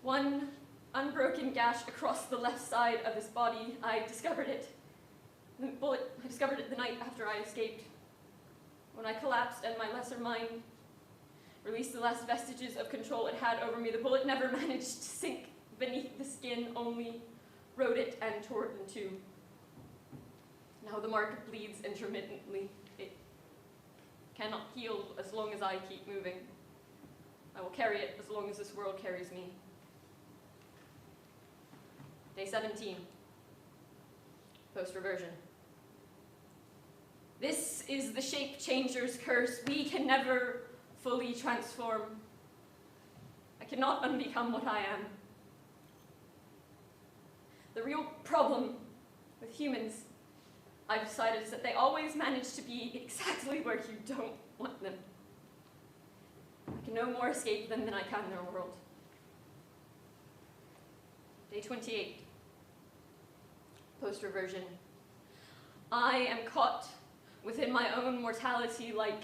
One unbroken gash across the left side of his body. I discovered it the night after I escaped. When I collapsed and my lesser mind released the last vestiges of control it had over me, the bullet never managed to sink beneath the skin, only rode it and tore it in two. Now the mark bleeds intermittently. It cannot heal as long as I keep moving. I will carry it as long as this world carries me. Day 17. Post-reversion. This is the shape changer's curse. We can never fully transform. I cannot unbecome what I am. The real problem with humans, I've decided, is that they always manage to be exactly where you don't want them. I can no more escape them than I can their world. Day 28. Post-reversion. I am caught within my own mortality like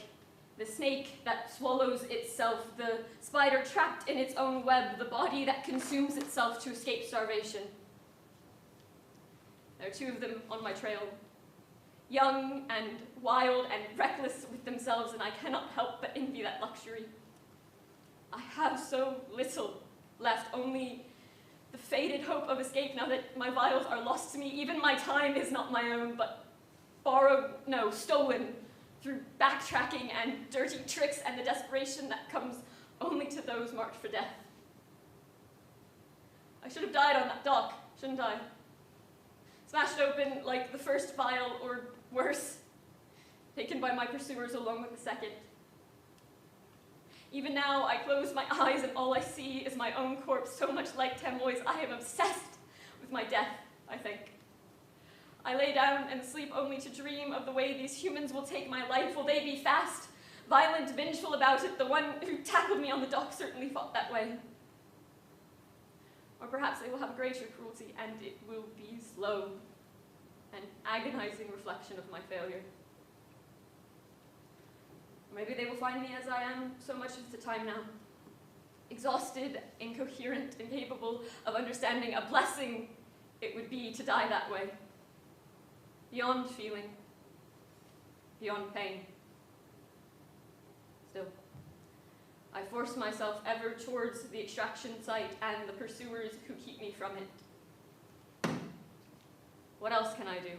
the snake that swallows itself, the spider trapped in its own web, the body that consumes itself to escape starvation. There are two of them on my trail, young and wild and reckless with themselves, and I cannot help but envy that luxury. I have so little left, only the faded hope of escape now that my vials are lost to me. Even my time is not my own, but stolen through backtracking and dirty tricks and the desperation that comes only to those marked for death. I should have died on that dock, shouldn't I? Smashed open like the first vial, or worse, taken by my pursuers along with the second. Even now, I close my eyes and all I see is my own corpse, so much like Tamoy's. I am obsessed with my death, I think. I lay down and sleep only to dream of the way these humans will take my life. Will they be fast, violent, vengeful about it? The one who tackled me on the dock certainly fought that way. Or perhaps they will have greater cruelty, and it will be slow, an agonizing reflection of my failure. Or maybe they will find me as I am so much of the time now, exhausted, incoherent, incapable of understanding a blessing it would be to die that way, beyond feeling, beyond pain. Still, I force myself ever towards the extraction site and the pursuers who keep me from it. What else can I do?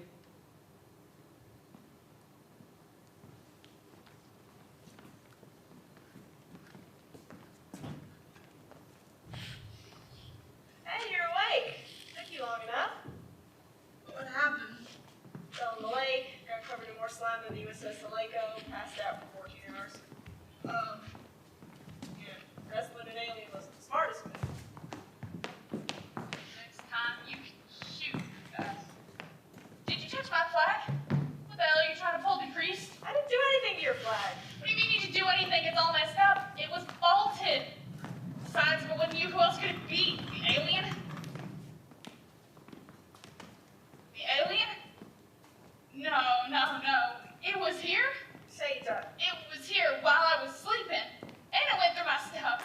Hey, you're awake. Took you long enough. What happened? Fell in the lake, got covered in more slime than the USS Salako, passed out for 14 hours. Yeah, wrestling an alien wasn't the smartest move. Next time you can shoot fast. Did you touch my flag? What the hell are you trying to pull, the priest? I didn't do anything to your flag. What do you mean you didn't do anything? It's all messed up. It was bolted. Besides, if it wasn't you, who else could it be? The alien? The alien? No. It was here? Say it. It was here while I was sleeping. And it went through my stuff.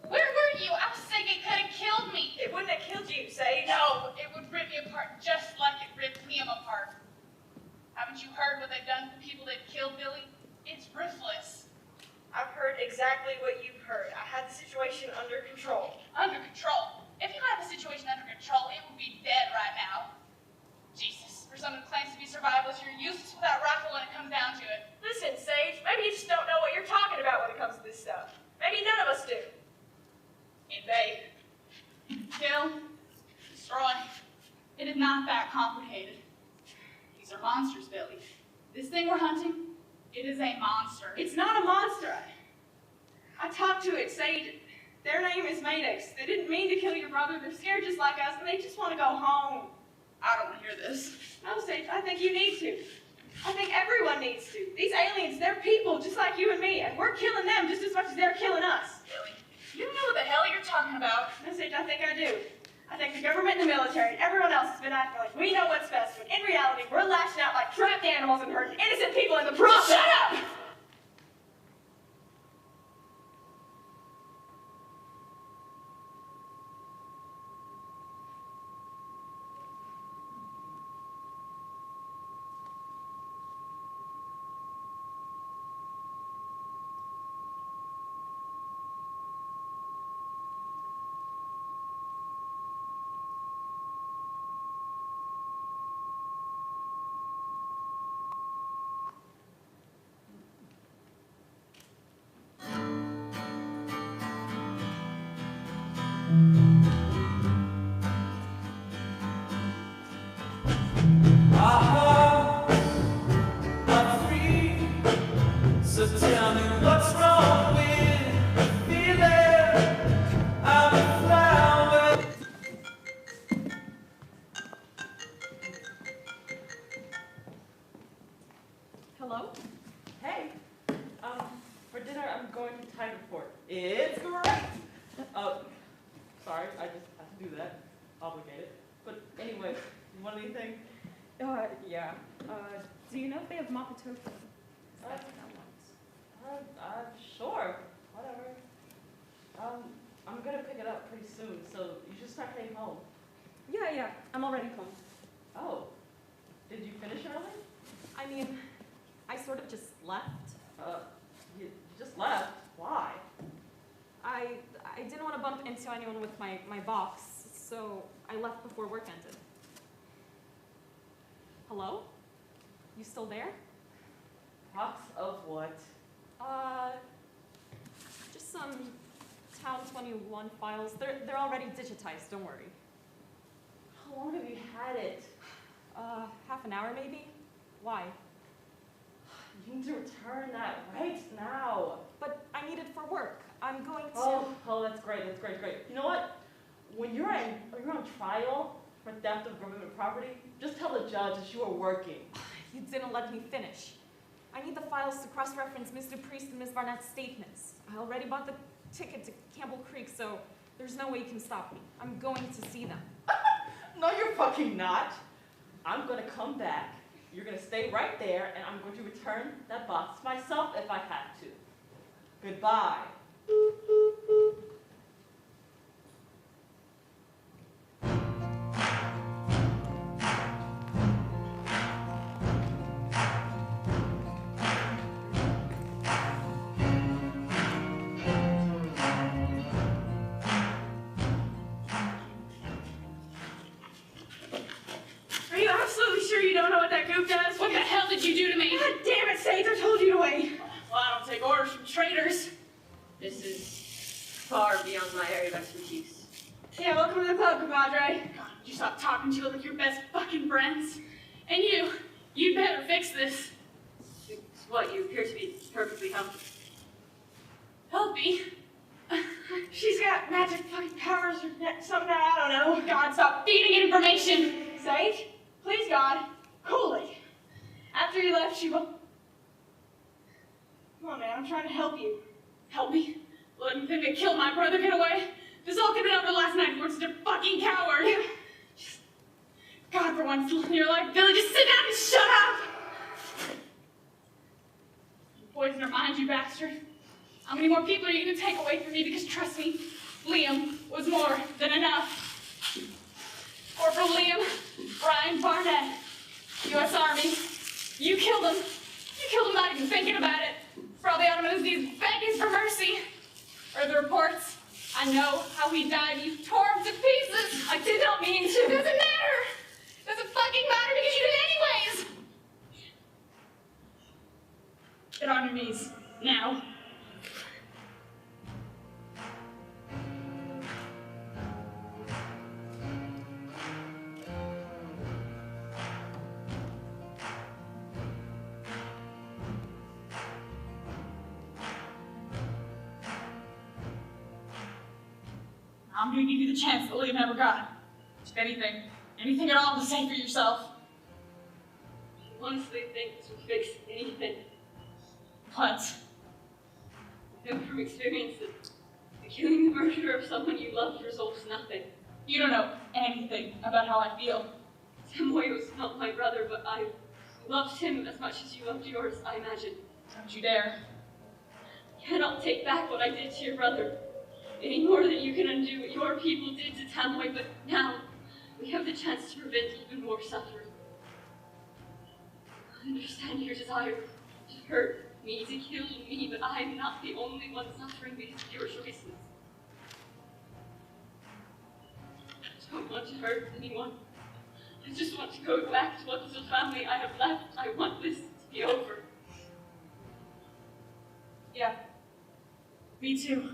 Where were you? I was sick. It could have killed me. It wouldn't have killed you, Sage. No, it would rip me apart just like it ripped him apart. Haven't you heard what they've done to the people that killed Billy? It's ruthless. I've heard exactly what you've heard. I had the situation under control. Under control. If you had the situation under control, it would be dead right now. Jesus, for someone who claims to be survivalists, you're useless without rifle when it comes down to it. Listen, Sage, maybe you just don't know what you're talking about when it comes to this stuff. Maybe none of us do. Invade. Kill. Destroy. It is not that complicated. These are monsters, Billy. This thing we're hunting, it is a monster. It's not a monster. I talked to it, Sage. Their name is Maddox. They didn't mean to kill your brother. They're scared just like us, and they just want to go home. I don't want to hear this. No, Sage, I think you need to. I think everyone needs to. These aliens, they're people just like you and me, and we're killing them just as much as they're killing us. Billy, you know what the hell you're talking about. No, Sage, I think I do. I think the government and the military and everyone else has been acting like we know what's best, when in reality, we're lashing out like trapped animals and hurting innocent people in the process. Shut up! Hello? Hey. For dinner, I'm going to Tiger Fort. It's great! Sorry, I just have to do that. Obligated. But anyway, you want anything? Yeah. Do you know if they have Mapatofu? Sure. Whatever. I'm gonna pick it up pretty soon, so you should start heading home. Yeah. I'm already home. Oh. Did you finish early? I mean, I sort of just left. You just left? Why? I didn't want to bump into anyone with my box, so I left before work ended. Hello? You still there? Box of what? Just some Town 21 files. They're already digitized, don't worry. How long have you had it? Half an hour maybe? Why? You need to return that right now. But I need it for work. I'm going to... Oh, that's great. You know what? When you're on trial for theft of government property, just tell the judge that you are working. You didn't let me finish. I need the files to cross-reference Mr. Priest and Ms. Barnett's statements. I already bought the ticket to Campbell Creek, so There's no way you can stop me. I'm going to see them. No, you're fucking not. I'm gonna come back. You're gonna stay right there, and I'm going to return that box myself if I have to. Goodbye. Are you absolutely sure you don't know what that goop does? What the hell did you do to me? God damn it, Sage, I told you to wait. Well, I don't take orders from traitors. This is far beyond my area of expertise. Yeah, welcome to the club, compadre. God, would you stop talking to you like your best fucking friends? And you'd better fix this. It's what you appear to be perfectly healthy. Healthy? She's got magic fucking powers or something, I don't know. God, stop feeding information. Sage, please, God, cool it. After you left, she will... Come on, man, I'm trying to help you. Help me? Letting them get killed, my brother get away? This all came over last night. You're such a fucking coward. Just, God, for once in your life, Billy, just sit down and shut up. You poison her mind, you bastard. How many more people are you going to take away from me? Because trust me, Liam was more than enough. Corporal Liam Brian Barnett, U.S. Army. You killed him. You killed him not even thinking about it. Probably out on his knees begging for mercy. Or the reports. I know how he died. You tore him to pieces. I didn't mean to. It doesn't matter. It doesn't fucking matter because you did it anyways. Get on your knees. Now. I'm gonna give you the chance that Liam never got. Just anything at all to say for yourself. I honestly think this will fix anything. What? I know from experience that the killing the murderer of someone you loved resolves nothing. You don't know anything about how I feel. Samoy was not my brother, but I loved him as much as you loved yours, I imagine. Don't you dare. I cannot take back what I did to your brother. Any more than you can undo what your people did to Tamoy, but now we have the chance to prevent even more suffering. I understand your desire to hurt me, to kill me, but I am not the only one suffering because of your choices. I don't want to hurt anyone. I just want to go back to what little family I have left. I want this to be over. Yeah. Me too.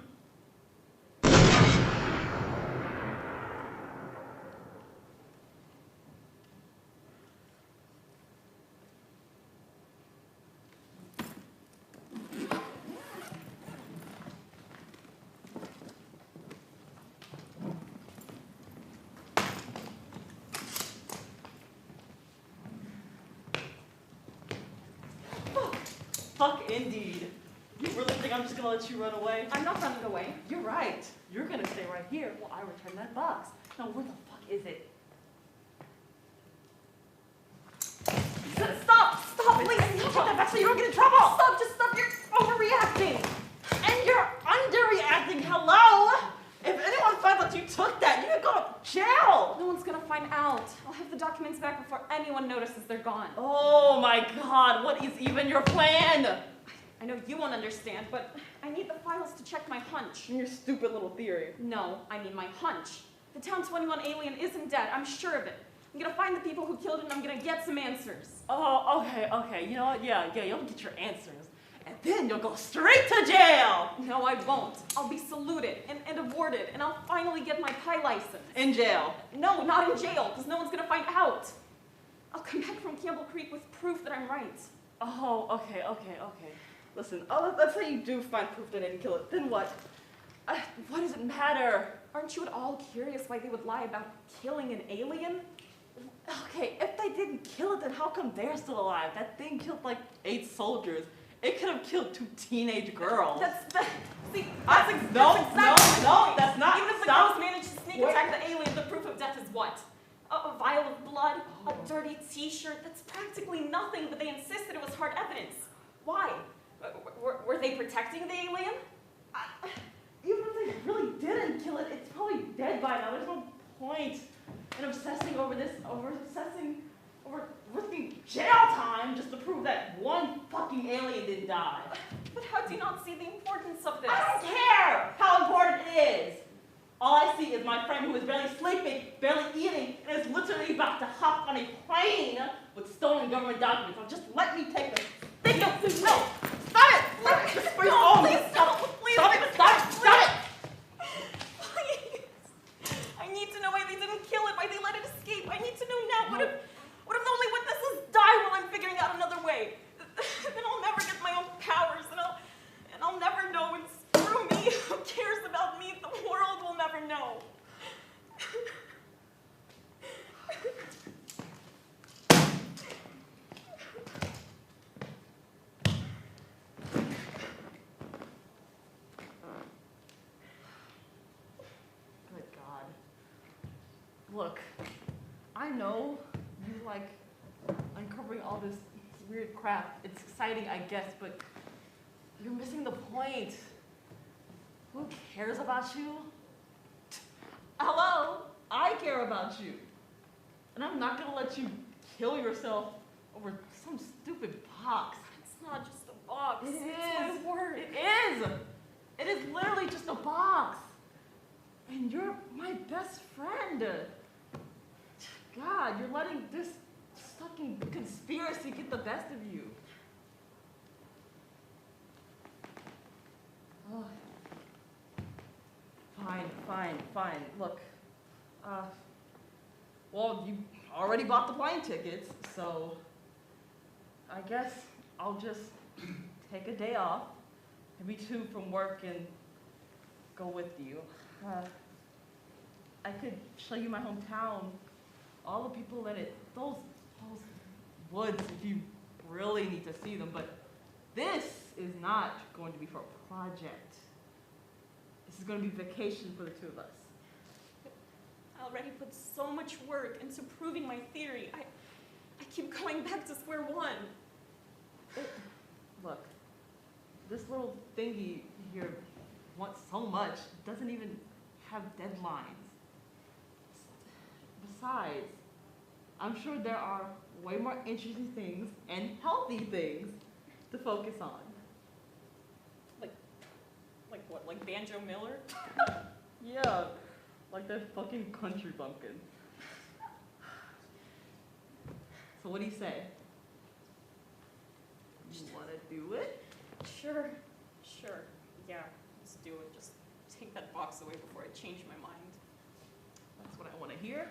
Fuck indeed. You really think I'm just gonna let you run away? I'm not running away. You're right. You're gonna stay right here while I return that box. Now, where the fuck is it? Stop! Stop, please! Take that back so you don't get in trouble! Stop! Just stop! You're overreacting! And you're underreacting! Hello? If anyone finds out you took that, you could go to jail! No one's gonna find out. I'll have the documents back before anyone notices they're gone. Oh my god, what is even your plan? I know you won't understand, but I need the files to check my hunch. Your stupid little theory. No, I mean my hunch. The Town 21 alien isn't dead, I'm sure of it. I'm gonna find the people who killed it and I'm gonna get some answers. Oh, okay. You know what? Yeah, you'll get your answers. And then you'll go straight to jail! No, I won't. I'll be saluted and awarded, and I'll finally get my pie license. In jail? No, not in jail, because no one's gonna find out. I'll come back from Campbell Creek with proof that I'm right. Oh, okay. Listen, let's say you do find proof that I didn't kill it. Then what? What does it matter? Aren't you at all curious why they would lie about killing an alien? Okay, if they didn't kill it, then how come they're still alive? That thing killed like 8 soldiers. It could have killed 2 teenage girls. That's not. Even if the vial of blood, a dirty t-shirt that's practically nothing, but they insisted it was hard evidence. Why? Were they protecting the alien? Even if they really didn't kill it, it's probably dead by now. There's no point in obsessing over this, over risking jail time just to prove that one fucking alien didn't die. But how do you not see the importance of this? I don't care how important it is. All I see is my friend who is barely sleeping, barely eating, and is literally about to hop on a plane with stolen government documents. So just let me take this. No, stop it! Stop it! This is for your own. Please stop! Please Stop it! Stop it! Stop it! Please! I need to know why they didn't kill it, why they let it escape. I need to know now. What if the only witnesses die while I'm figuring out another way? Then I'll never get my own powers, and I'll never know. And screw me. Who cares about me? The world will never know. Good God. Look, I know you like uncovering all this weird crap. It's exciting, I guess, but you're missing the point. Who cares about you? Hello? I care about you. And I'm not gonna let you kill yourself over some stupid box. It's not just a box. It It's is. my word. It is. It is literally just a box. And you're my best friend. God, you're letting this fucking conspiracy get the best of you. Oh. Fine. Look, well, you already bought the plane tickets, so I guess I'll just take a day off, maybe 2 from work, and go with you. I could show you my hometown, all the people in it, those woods, if you really need to see them, but this is not going to be for a project. This is going to be vacation for the 2 of us. I already put so much work into proving my theory. I keep going back to square one. Look, this little thingy here wants so much, doesn't even have deadlines. Besides, I'm sure there are way more interesting things and healthy things to focus on. Like what, like Banjo Miller? Yeah, like that fucking country bumpkin. So what do you say? You wanna do it? Sure. Yeah, let's do it. Just take that box away before I change my mind. That's what I wanna hear.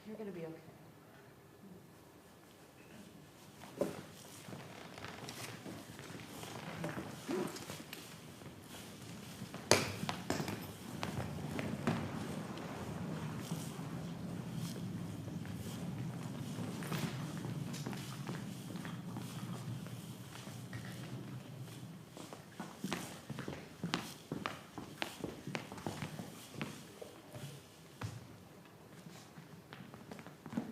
You're gonna be okay.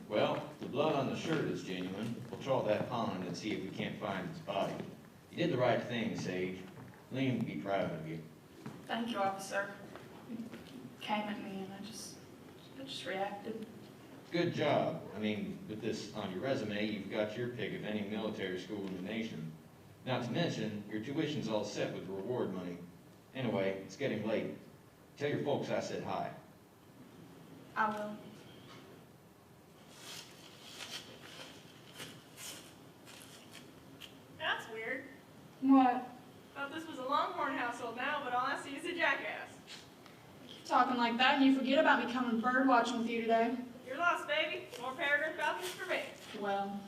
Well, the blood on the shirt is genuine. We'll trawl that pond and see if we can't find its body. You did the right thing, Sage. Liam would be proud of you. Thank you, officer. You came at me and I just reacted. Good job. I mean, with this on your resume, you've got your pick of any military school in the nation. Not to mention, your tuition's all set with reward money. Anyway, it's getting late. Tell your folks I said hi. I will. That's weird. What? Thought this was a Longhorn household now, but all I see is a jackass. Keep talking like that and you forget about me coming bird watching with you today. You're lost, baby. More peregrine falcons for me. Well,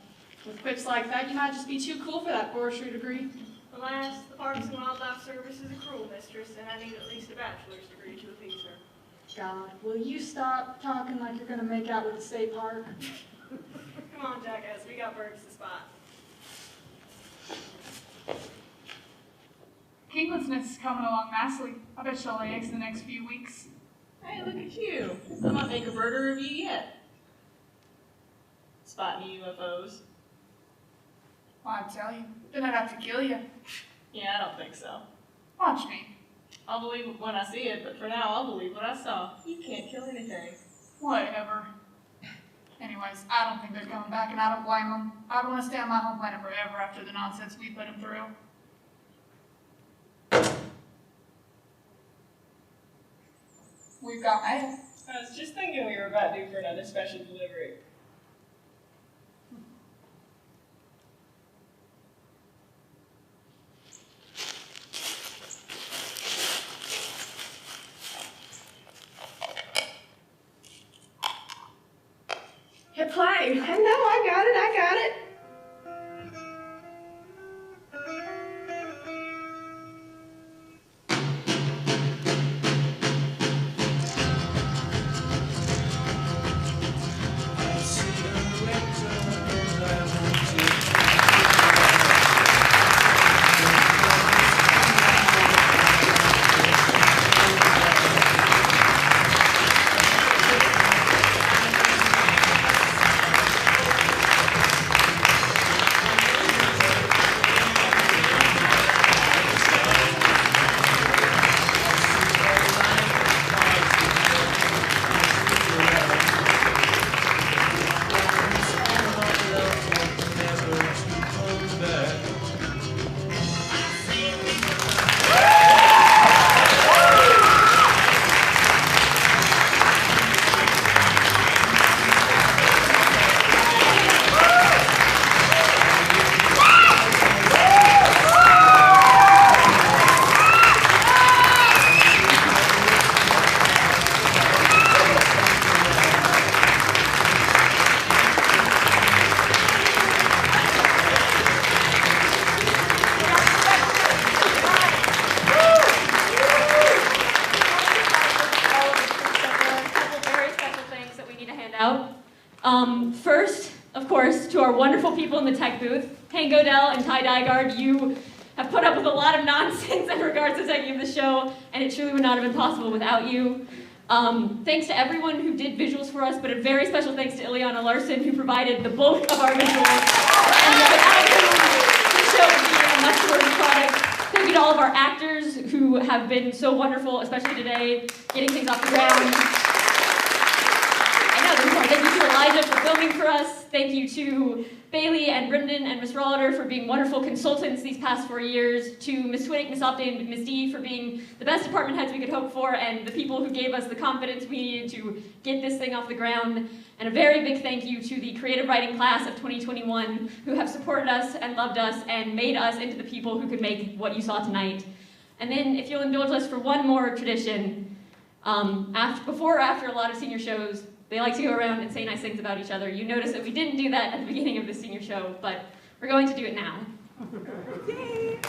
with quits like that, you might just be too cool for that forestry degree. Alas, the Parks and Wildlife Service is a cruel mistress, and I need at least a bachelor's degree to appease her. God, will you stop talking like you're gonna make out with the state park? Come on, jackass, we got birds to spot. Kingland's nest is coming along nicely. I bet she'll lay eggs in the next few weeks. Hey, look at you. I might make a birder of you yet. Spotting UFOs. Well, I tell you, then I'd have to kill you. Yeah, I don't think so. Watch me. I'll believe it when I see it, but for now, I'll believe what I saw. You can't kill anything. Whatever. Anyways, I don't think they're coming back, and I don't blame them. I'd want to stay on my home planet forever after the nonsense we put them through. We've got mail. I was just thinking we were about due for another special delivery. Hit play. I know, I got it, I got it. First, of course, to our wonderful people in the tech booth, Hank Odell and Ty Dygard, you have put up with a lot of nonsense in regards to teching of the show, and it truly would not have been possible without you. Thanks to everyone who did visuals for us, but a very special thanks to Ileana Larson, who provided the bulk of our visuals. And without whom the show would be a much worse product. Thank you to all of our actors who have been so wonderful, especially today, getting things off the ground. Thank you to Elijah for filming for us. Thank you to Bailey and Brendan and Miss Rollater for being wonderful consultants these past 4 years. To Miss Swinnick, Miss Opday, and Miss D for being the best department heads we could hope for, and the people who gave us the confidence we needed to get this thing off the ground. And a very big thank you to the creative writing class of 2021 who have supported us and loved us and made us into the people who could make what you saw tonight. And then, if you'll indulge us for one more tradition, before or after a lot of senior shows, they like to go around and say nice things about each other. You notice that we didn't do that at the beginning of the senior show, but we're going to do it now. Yay!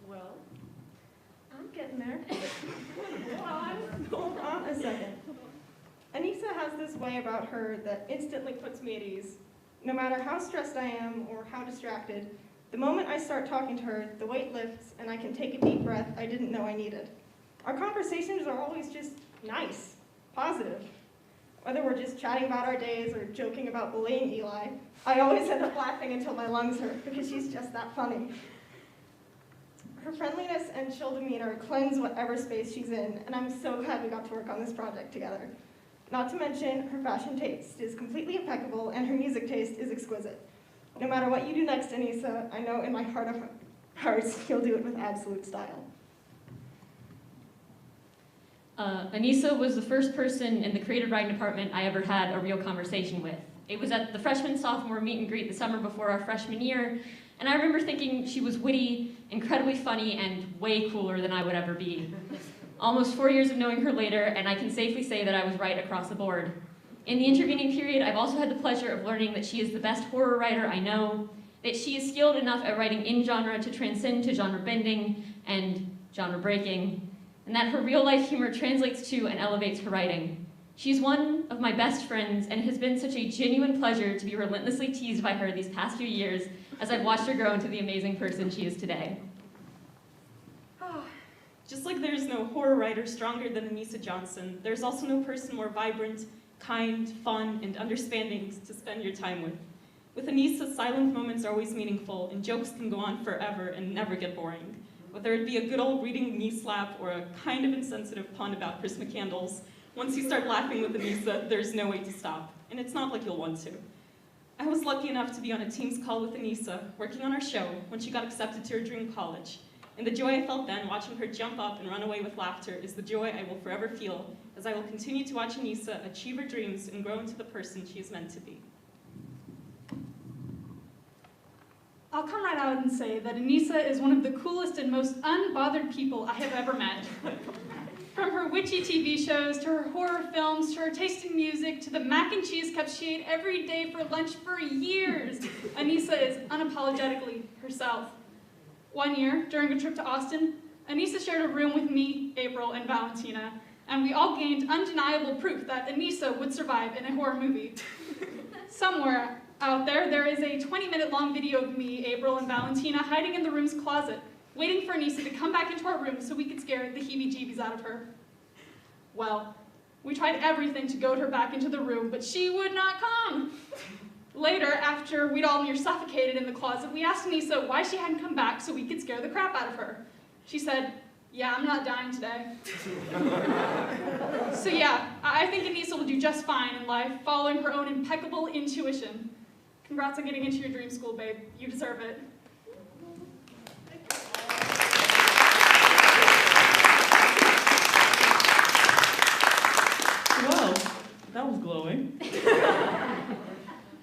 Well, I'm getting there. Hold on a second. Aanisah has this way about her that instantly puts me at ease. No matter how stressed I am or how distracted, the moment I start talking to her, the weight lifts and I can take a deep breath I didn't know I needed. Our conversations are always just nice, positive. Whether we're just chatting about our days or joking about bullying Eli, I always end up laughing until my lungs hurt because she's just that funny. Her friendliness and chill demeanor cleanse whatever space she's in, and I'm so glad we got to work on this project together. Not to mention, her fashion taste is completely impeccable and her music taste is exquisite. No matter what you do next, Aanisah, I know in my heart of hearts you'll do it with absolute style. Aanisah was the first person in the creative writing department I ever had a real conversation with. It was at the freshman-sophomore meet and greet the summer before our freshman year, and I remember thinking she was witty, incredibly funny, and way cooler than I would ever be. Almost 4 years of knowing her later, and I can safely say that I was right across the board. In the intervening period, I've also had the pleasure of learning that she is the best horror writer I know, that she is skilled enough at writing in genre to transcend to genre bending and genre breaking, and that her real-life humor translates to and elevates her writing. She's one of my best friends, and it has been such a genuine pleasure to be relentlessly teased by her these past few years as I've watched her grow into the amazing person she is today. Just like there's no horror writer stronger than Aanisah Johnson, there's also no person more vibrant, kind, fun, and understanding to spend your time with. With Aanisah, silent moments are always meaningful, and jokes can go on forever and never get boring. Whether it be a good old reading knee slap or a kind of insensitive pun about Christmas candles, once you start laughing with Aanisah, there's no way to stop, and it's not like you'll want to. I was lucky enough to be on a Teams call with Aanisah, working on our show, when she got accepted to her dream college. And the joy I felt then, watching her jump up and run away with laughter, is the joy I will forever feel, as I will continue to watch Aanisah achieve her dreams and grow into the person she is meant to be. I'll come right out and say that Aanisah is one of the coolest and most unbothered people I have ever met. From her witchy TV shows, to her horror films, to her taste in music, to the mac and cheese cups she ate every day for lunch for years, Aanisah is unapologetically herself. One year, during a trip to Austin, Aanisah shared a room with me, April, and Valentina, and we all gained undeniable proof that Aanisah would survive in a horror movie. Somewhere out there, there is a 20-minute long video of me, April, and Valentina hiding in the room's closet, waiting for Aanisah to come back into our room so we could scare the heebie-jeebies out of her. Well, we tried everything to goad her back into the room, but she would not come. Later, after we'd all near suffocated in the closet, we asked Aanisah why she hadn't come back so we could scare the crap out of her. She said, "Yeah, I'm not dying today." So yeah, I think Aanisah will do just fine in life, following her own impeccable intuition. Congrats on getting into your dream school, babe. You deserve it. Well, that was glowing.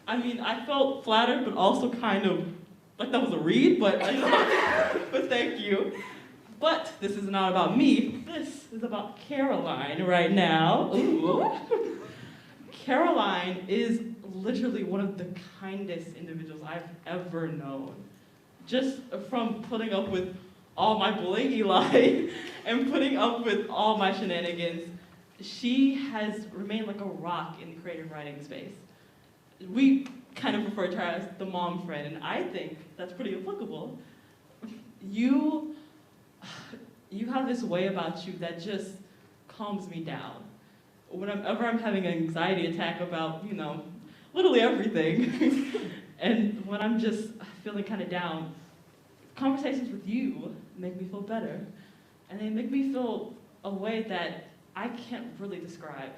I mean, I felt flattered, but also kind of like that was a read, but thank you. But this is not about me. This is about Caroline right now. Ooh. Caroline is literally one of the kindest individuals I've ever known. Just from putting up with all my bullying Eli and putting up with all my shenanigans, she has remained like a rock in the creative writing space. We kind of refer to her as the mom friend, and I think that's pretty applicable. You have this way about you that just calms me down. Whenever I'm having an anxiety attack about, literally everything, and when I'm just feeling kind of down, conversations with you make me feel better, and they make me feel a way that I can't really describe.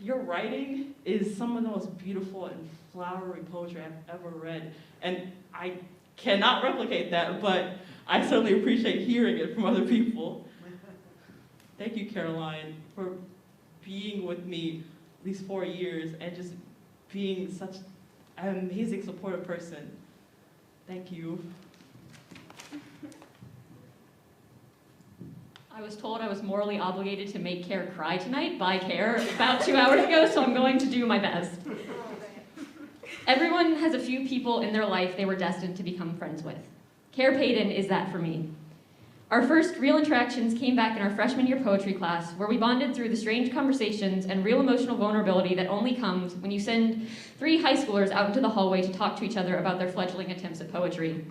Your writing is some of the most beautiful and flowery poetry I've ever read, and I cannot replicate that, but I certainly appreciate hearing it from other people. Thank you, Caroline, for being with me these 4 years and just being such an amazing, supportive person. Thank you. I was told I was morally obligated to make Care cry tonight by Care about 2 hours ago, so I'm going to do my best. Everyone has a few people in their life they were destined to become friends with. Care Paden is that for me. Our first real interactions came back in our freshman year poetry class, where we bonded through the strange conversations and real emotional vulnerability that only comes when you send 3 high schoolers out into the hallway to talk to each other about their fledgling attempts at poetry.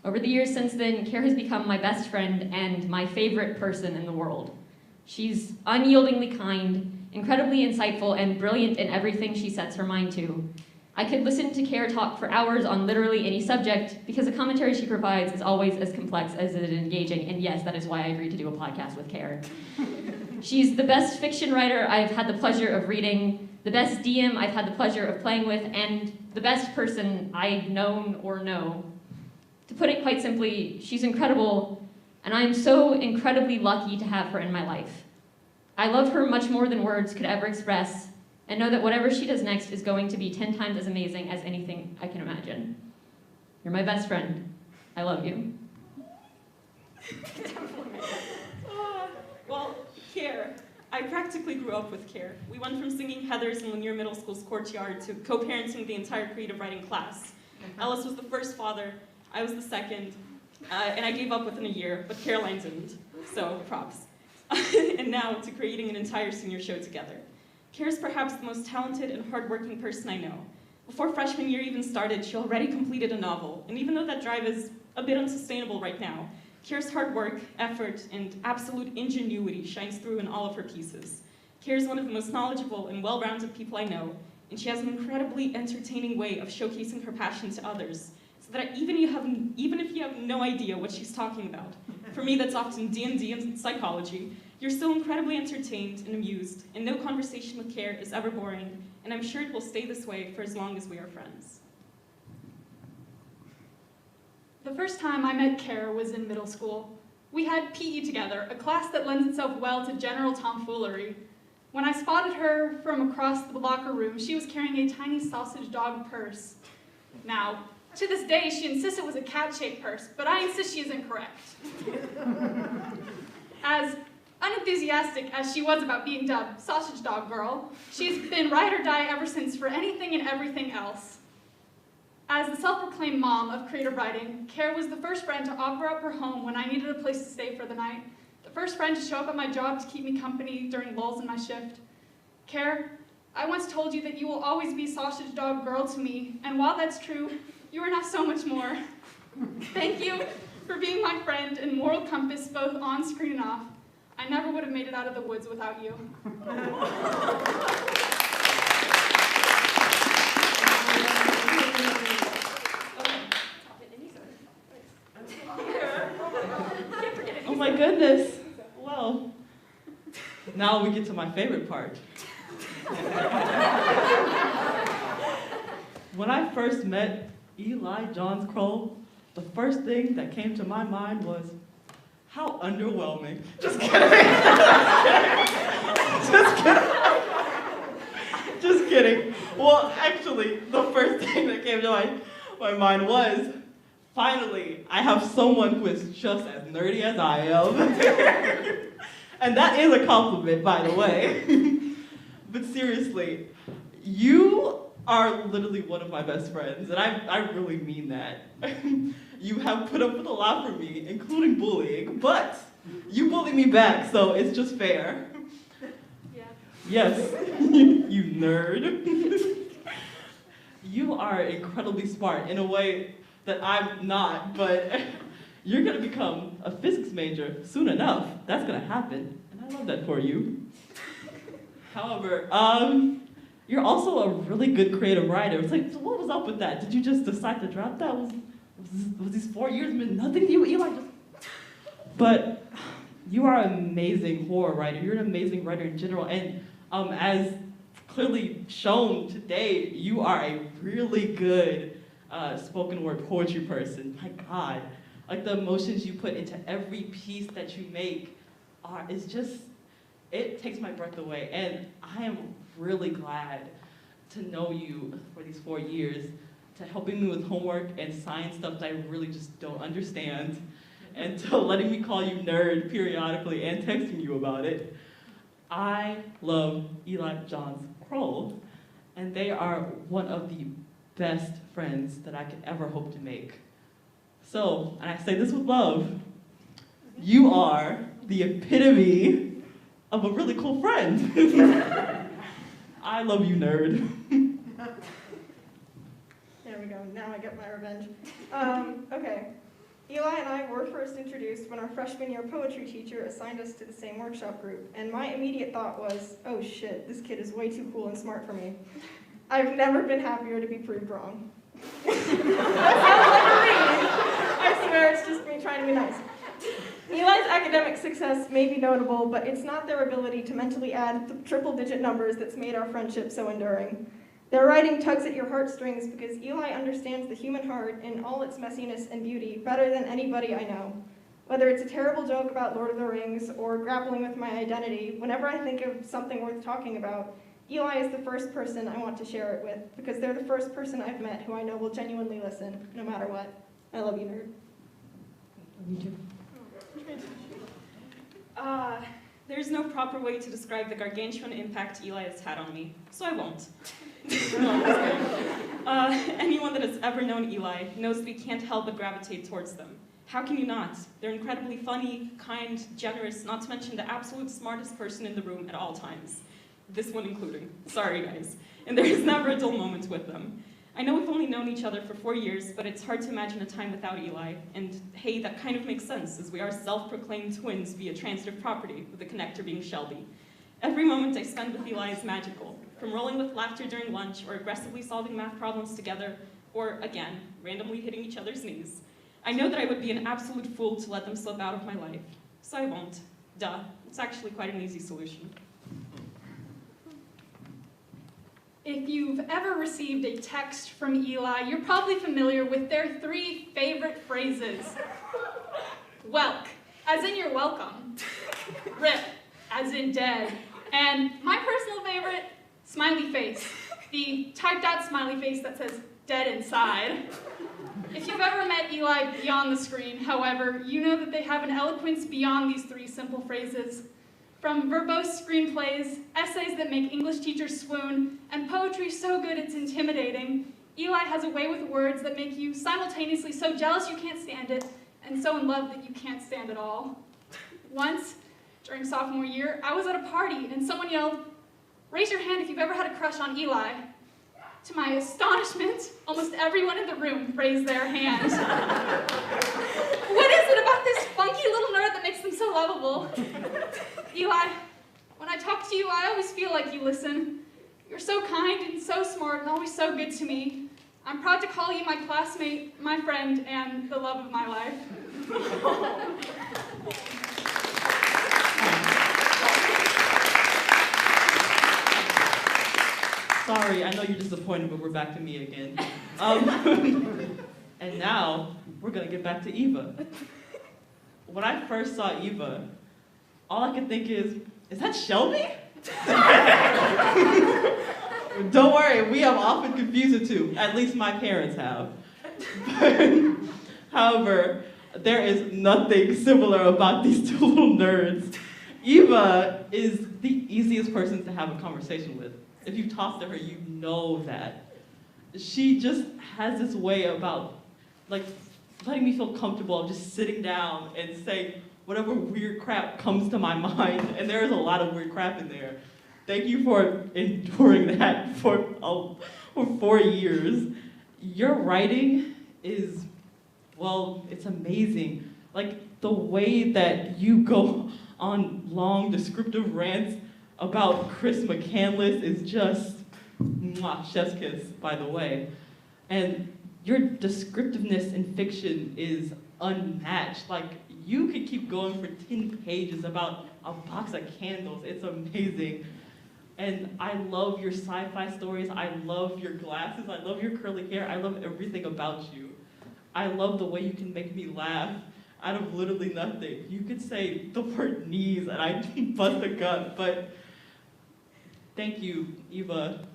Over the years since then, Care has become my best friend and my favorite person in the world. She's unyieldingly kind, incredibly insightful and brilliant in everything she sets her mind to. I could listen to Care talk for hours on literally any subject because the commentary she provides is always as complex as it is engaging, and yes, that is why I agreed to do a podcast with Care. She's the best fiction writer I've had the pleasure of reading, the best DM I've had the pleasure of playing with, and the best person I've known or know. To put it quite simply, she's incredible, and I am so incredibly lucky to have her in my life. I love her much more than words could ever express, and know that whatever she does next is going to be 10 times as amazing as anything I can imagine. You're my best friend. I love you. Well, Care. I practically grew up with Care. We went from singing Heathers in Lanier Middle School's courtyard to co-parenting the entire creative writing class. Ellis was the first father, I was the second, and I gave up within a year, but Caroline didn't, so props. And now to creating an entire senior show together. Care is perhaps the most talented and hardworking person I know. Before freshman year even started, she already completed a novel, and even though that drive is a bit unsustainable right now, Care's hard work, effort, and absolute ingenuity shines through in all of her pieces. Care is one of the most knowledgeable and well-rounded people I know, and she has an incredibly entertaining way of showcasing her passion to others, so that even if you have no idea what she's talking about, for me that's often D&D and psychology, you're still incredibly entertained and amused, and no conversation with Care is ever boring, and I'm sure it will stay this way for as long as we are friends. The first time I met Care was in middle school. We had PE together, a class that lends itself well to general tomfoolery. When I spotted her from across the locker room, she was carrying a tiny sausage dog purse. Now, to this day, she insists it was a cat-shaped purse, but I insist she is incorrect. As unenthusiastic as she was about being dubbed Sausage Dog Girl, she's been ride or die ever since for anything and everything else. As the self-proclaimed mom of creative writing, Care was the first friend to offer up her home when I needed a place to stay for the night, the first friend to show up at my job to keep me company during lulls in my shift. Care, I once told you that you will always be Sausage Dog Girl to me, and while that's true, you are now so much more. Thank you for being my friend and moral compass both on screen and off. I never would have made it out of the woods without you. Oh my goodness. Well, now we get to my favorite part. When I first met Eli Johns-Krull, the first thing that came to my mind was, how underwhelming. Just kidding. Just kidding. Well, actually, the first thing that came to my mind was, finally, I have someone who is just as nerdy as I am. And that is a compliment, by the way. But seriously, you are literally one of my best friends, and I really mean that. You have put up with a lot from me, including bullying, but you bully me back, so it's just fair. Yeah. Yes, you nerd. You are incredibly smart in a way that I'm not, but you're gonna become a physics major soon enough. That's gonna happen, and I love that for you. However, you're also a really good creative writer. It's like, so what was up with that? Did you just decide to drop that? Was these 4 years meant nothing to you, Eli? But you are an amazing horror writer. You're an amazing writer in general, and as clearly shown today, you are a really good spoken word poetry person. My God, like the emotions you put into every piece that you make is just, it takes my breath away. And I am really glad to know you for these 4 years, to helping me with homework and science stuff that I really just don't understand, and to letting me call you nerd periodically and texting you about it. I love Eli Johns-Krull, and they are one of the best friends that I could ever hope to make. So, and I say this with love, you are the epitome of a really cool friend. I love you, nerd. There we go, now I get my revenge. Okay, Eli and I were first introduced when our freshman year poetry teacher assigned us to the same workshop group, and my immediate thought was, oh shit, this kid is way too cool and smart for me. I've never been happier to be proved wrong. That sounds like a read. I swear it's just me trying to be nice. Eli's academic success may be notable, but it's not their ability to mentally add the triple-digit numbers that's made our friendship so enduring. Their writing tugs at your heartstrings because Eli understands the human heart in all its messiness and beauty better than anybody I know. Whether it's a terrible joke about Lord of the Rings or grappling with my identity, whenever I think of something worth talking about, Eli is the first person I want to share it with because they're the first person I've met who I know will genuinely listen, no matter what. I love you, nerd. Me too. There's no proper way to describe the gargantuan impact Eli has had on me, so I won't. Anyone that has ever known Eli knows that we can't help but gravitate towards them. How can you not? They're incredibly funny, kind, generous, not to mention the absolute smartest person in the room at all times. This one including. Sorry, guys. And there is never a dull moment with them. I know we've only known each other for 4 years, but it's hard to imagine a time without Eli. And hey, that kind of makes sense, as we are self-proclaimed twins via transitive property, with the connector being Shelby. Every moment I spend with Eli is magical, from rolling with laughter during lunch, or aggressively solving math problems together, or, again, randomly hitting each other's knees. I know that I would be an absolute fool to let them slip out of my life, so I won't. Duh, it's actually quite an easy solution. If you've ever received a text from Eli, you're probably familiar with their 3 favorite phrases. Welk, as in you're welcome. Rip, as in dead. And my personal favorite, smiley face. The typed out smiley face that says dead inside. If you've ever met Eli beyond the screen, however, you know that they have an eloquence beyond these 3 simple phrases. From verbose screenplays, essays that make English teachers swoon, and poetry so good it's intimidating, Eli has a way with words that make you simultaneously so jealous you can't stand it, and so in love that you can't stand it all. Once, during sophomore year, I was at a party and someone yelled, "Raise your hand if you've ever had a crush on Eli." To my astonishment, almost everyone in the room raised their hand. What is it about this funky little nerd that makes them so lovable? Eli, when I talk to you, I always feel like you listen. You're so kind and so smart and always so good to me. I'm proud to call you my classmate, my friend, and the love of my life. Sorry, I know you're disappointed, but we're back to me again. And now, we're gonna get back to Eva. When I first saw Eva, all I could think is that Shelby? Don't worry, we have often confused the two. At least my parents have. However, there is nothing similar about these 2 little nerds. Eva is the easiest person to have a conversation with. If you talk to her, you know that. She just has this way about, like, letting me feel comfortable of just sitting down and saying whatever weird crap comes to my mind, and there is a lot of weird crap in there. Thank you for enduring that for 4 years. Your writing is, well, it's amazing. Like, the way that you go on long descriptive rants about Chris McCandless is just, mwah, chef's kiss, by the way. And your descriptiveness in fiction is unmatched. Like, you could keep going for 10 pages about a box of candles. It's amazing. And I love your sci-fi stories. I love your glasses. I love your curly hair. I love everything about you. I love the way you can make me laugh out of literally nothing. You could say the word knees and I bust a gut, but thank you, Eva,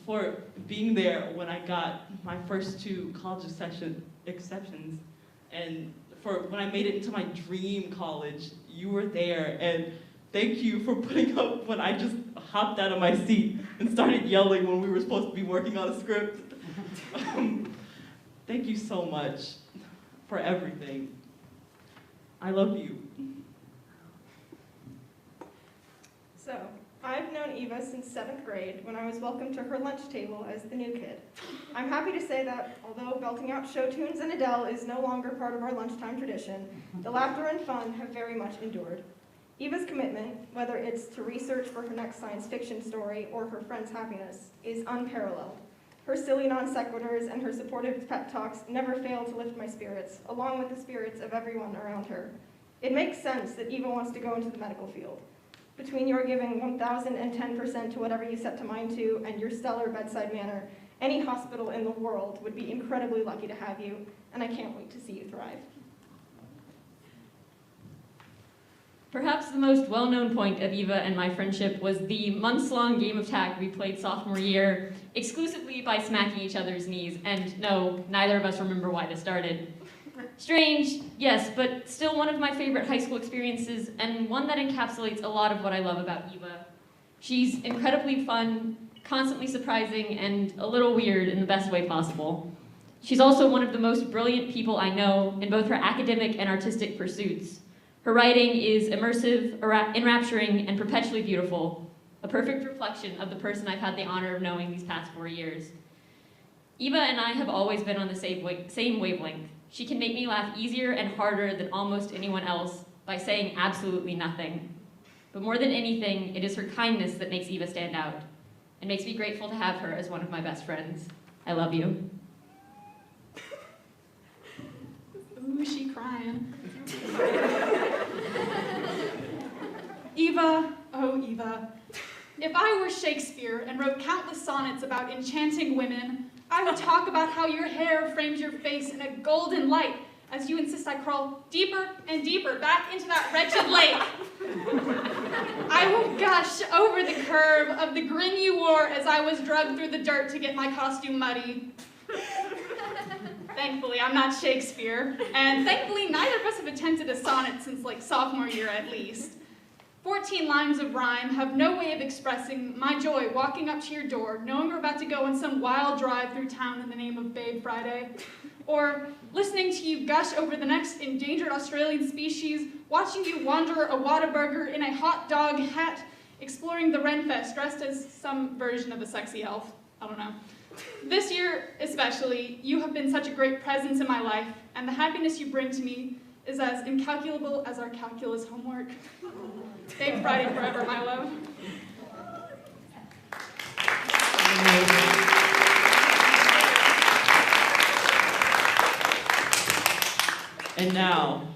for being there when I got my first 2 college exceptions, and for when I made it into my dream college. You were there, and thank you for putting up when I just hopped out of my seat and started yelling when we were supposed to be working on a script. Thank you so much for everything. I love you. So, I've known Eva since 7th grade when I was welcomed to her lunch table as the new kid. I'm happy to say that although belting out show tunes and Adele is no longer part of our lunchtime tradition, the laughter and fun have very much endured. Eva's commitment, whether it's to research for her next science fiction story or her friend's happiness, is unparalleled. Her silly non sequiturs and her supportive pep talks never fail to lift my spirits, along with the spirits of everyone around her. It makes sense that Eva wants to go into the medical field. Between your giving 1,010% to whatever you set to mind to and your stellar bedside manner, any hospital in the world would be incredibly lucky to have you, and I can't wait to see you thrive. Perhaps the most well-known point of Eva and my friendship was the months-long game of tag we played sophomore year, exclusively by smacking each other's knees, and no, neither of us remember why this started. Strange, yes, but still one of my favorite high school experiences, and one that encapsulates a lot of what I love about Eva. She's incredibly fun, constantly surprising, and a little weird in the best way possible. She's also one of the most brilliant people I know in both her academic and artistic pursuits. Her writing is immersive, enrapturing, and perpetually beautiful, a perfect reflection of the person I've had the honor of knowing these past 4 years. Eva and I have always been on the same wavelength. She can make me laugh easier and harder than almost anyone else by saying absolutely nothing. But more than anything, it is her kindness that makes Eva stand out, and makes me grateful to have her as one of my best friends. I love you. Ooh, she crying. Eva, oh Eva, if I were Shakespeare and wrote countless sonnets about enchanting women, I would talk about how your hair frames your face in a golden light as you insist I crawl deeper and deeper back into that wretched lake. I will gush over the curve of the grin you wore as I was dragged through the dirt to get my costume muddy. Thankfully, I'm not Shakespeare, and thankfully neither of us have attempted a sonnet since like sophomore year at least. 14 lines of rhyme have no way of expressing my joy walking up to your door, knowing we're about to go on some wild drive through town in the name of Babe Friday, or listening to you gush over the next endangered Australian species, watching you wander a Whataburger in a hot dog hat, exploring the Renfest dressed as some version of a sexy elf. I don't know. This year, especially, you have been such a great presence in my life, and the happiness you bring to me is as incalculable as our calculus homework. Babe Friday forever, my love. And now,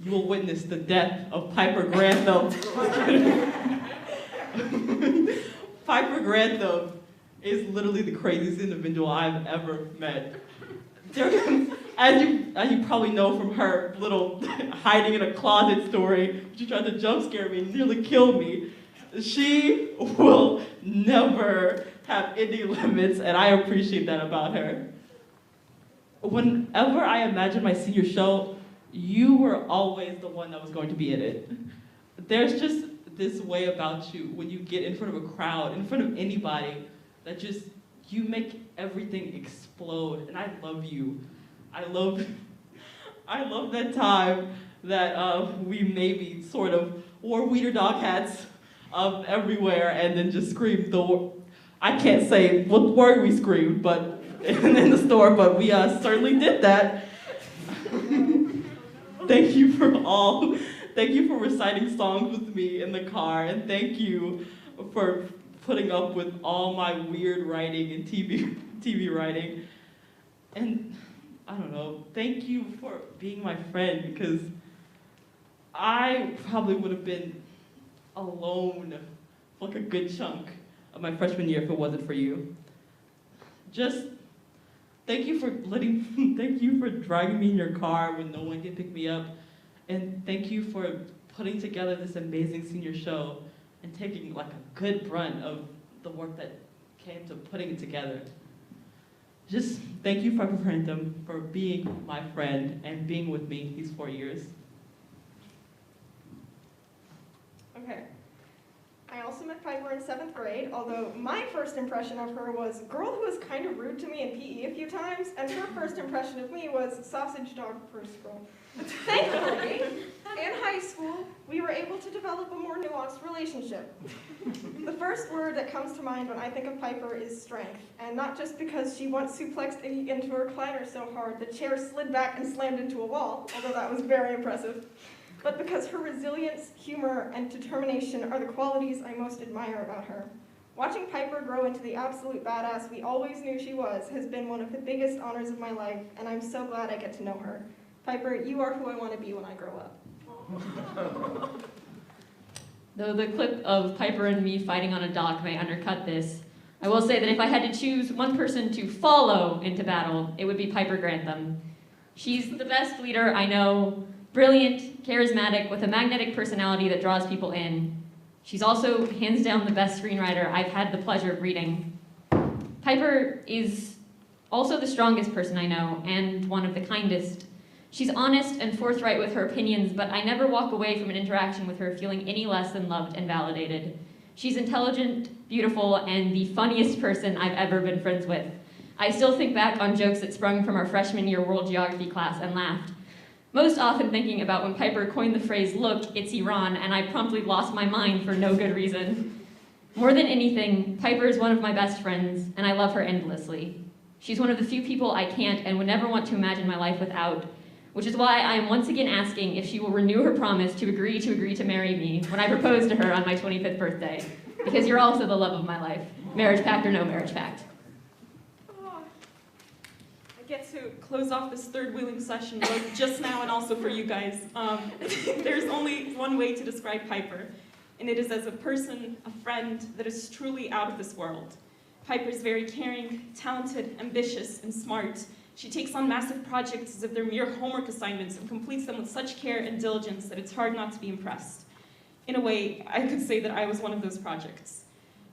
you will witness the death of Pieper Grantham. Pieper Grantham is literally the craziest individual I've ever met. As you probably know from her little hiding in a closet story, she tried to jump scare me and nearly kill me. She will never have any limits, and I appreciate that about her. Whenever I imagined my senior show, you were always the one that was going to be in it. There's just this way about you when you get in front of a crowd, in front of anybody, that just, you make everything explode, and I love you. I love that time that we maybe sort of wore wiener dog hats everywhere and then just screamed I can't say what word we screamed, but in the store, but we certainly did that. Thank you for reciting songs with me in the car, and thank you for putting up with all my weird writing and TV writing. And I don't know, thank you for being my friend, because I probably would have been alone for like a good chunk of my freshman year if it wasn't for you. Just thank you for dragging me in your car when no one can pick me up, and thank you for putting together this amazing senior show and taking like a good brunt of the work that came to putting it together. Just thank you, Pieper Grantham, for being my friend and being with me these 4 years. Okay. I also met Pieper in 7th grade, although my first impression of her was a girl who was kind of rude to me in PE a few times, and her first impression of me was sausage dog purse girl. Thankfully, in high school, we were able to develop a more nuanced wants relationship. The first word that comes to mind when I think of Pieper is strength, and not just because she once suplexed Iggy into a recliner so hard the chair slid back and slammed into a wall, although that was very impressive, but because her resilience, humor, and determination are the qualities I most admire about her. Watching Pieper grow into the absolute badass we always knew she was has been one of the biggest honors of my life, and I'm so glad I get to know her. Pieper, you are who I want to be when I grow up. Though the clip of Pieper and me fighting on a dock may undercut this, I will say that if I had to choose one person to follow into battle, it would be Pieper Grantham. She's the best leader I know, brilliant, charismatic, with a magnetic personality that draws people in. She's also hands down the best screenwriter I've had the pleasure of reading. Pieper is also the strongest person I know, and one of the kindest. She's honest and forthright with her opinions, but I never walk away from an interaction with her feeling any less than loved and validated. She's intelligent, beautiful, and the funniest person I've ever been friends with. I still think back on jokes that sprung from our freshman year world geography class and laughed. Most often thinking about when Pieper coined the phrase, "Look, it's Iran," and I promptly lost my mind for no good reason. More than anything, Pieper is one of my best friends, and I love her endlessly. She's one of the few people I can't and would never want to imagine my life without, which is why I am once again asking if she will renew her promise to agree to marry me when I propose to her on my 25th birthday, because you're also the love of my life, marriage pact or no marriage pact. I get to close off this third wheeling session both just now and also for you guys. There's only one way to describe Pieper, and it is as a person, a friend that is truly out of this world. Pieper is very caring, talented, ambitious, and smart. She takes on massive projects as if they're mere homework assignments and completes them with such care and diligence that it's hard not to be impressed. In a way, I could say that I was one of those projects.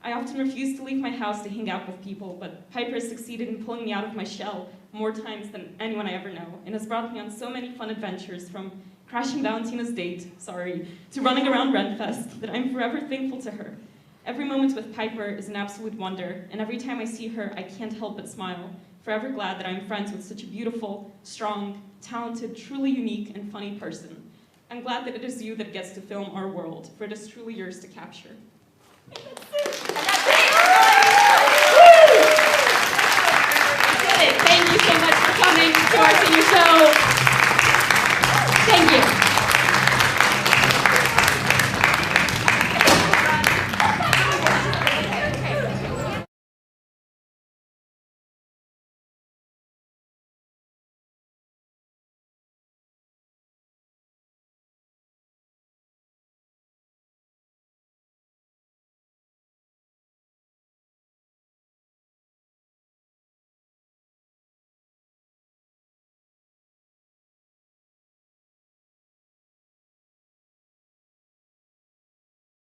I often refuse to leave my house to hang out with people, but Pieper has succeeded in pulling me out of my shell more times than anyone I ever know, and has brought me on so many fun adventures, from crashing Valentina's date, to running around Renfest, that I'm forever thankful to her. Every moment with Pieper is an absolute wonder, and every time I see her, I can't help but smile, forever glad that I'm friends with such a beautiful, strong, talented, truly unique, and funny person. I'm glad that it is you that gets to film our world, for it is truly yours to capture.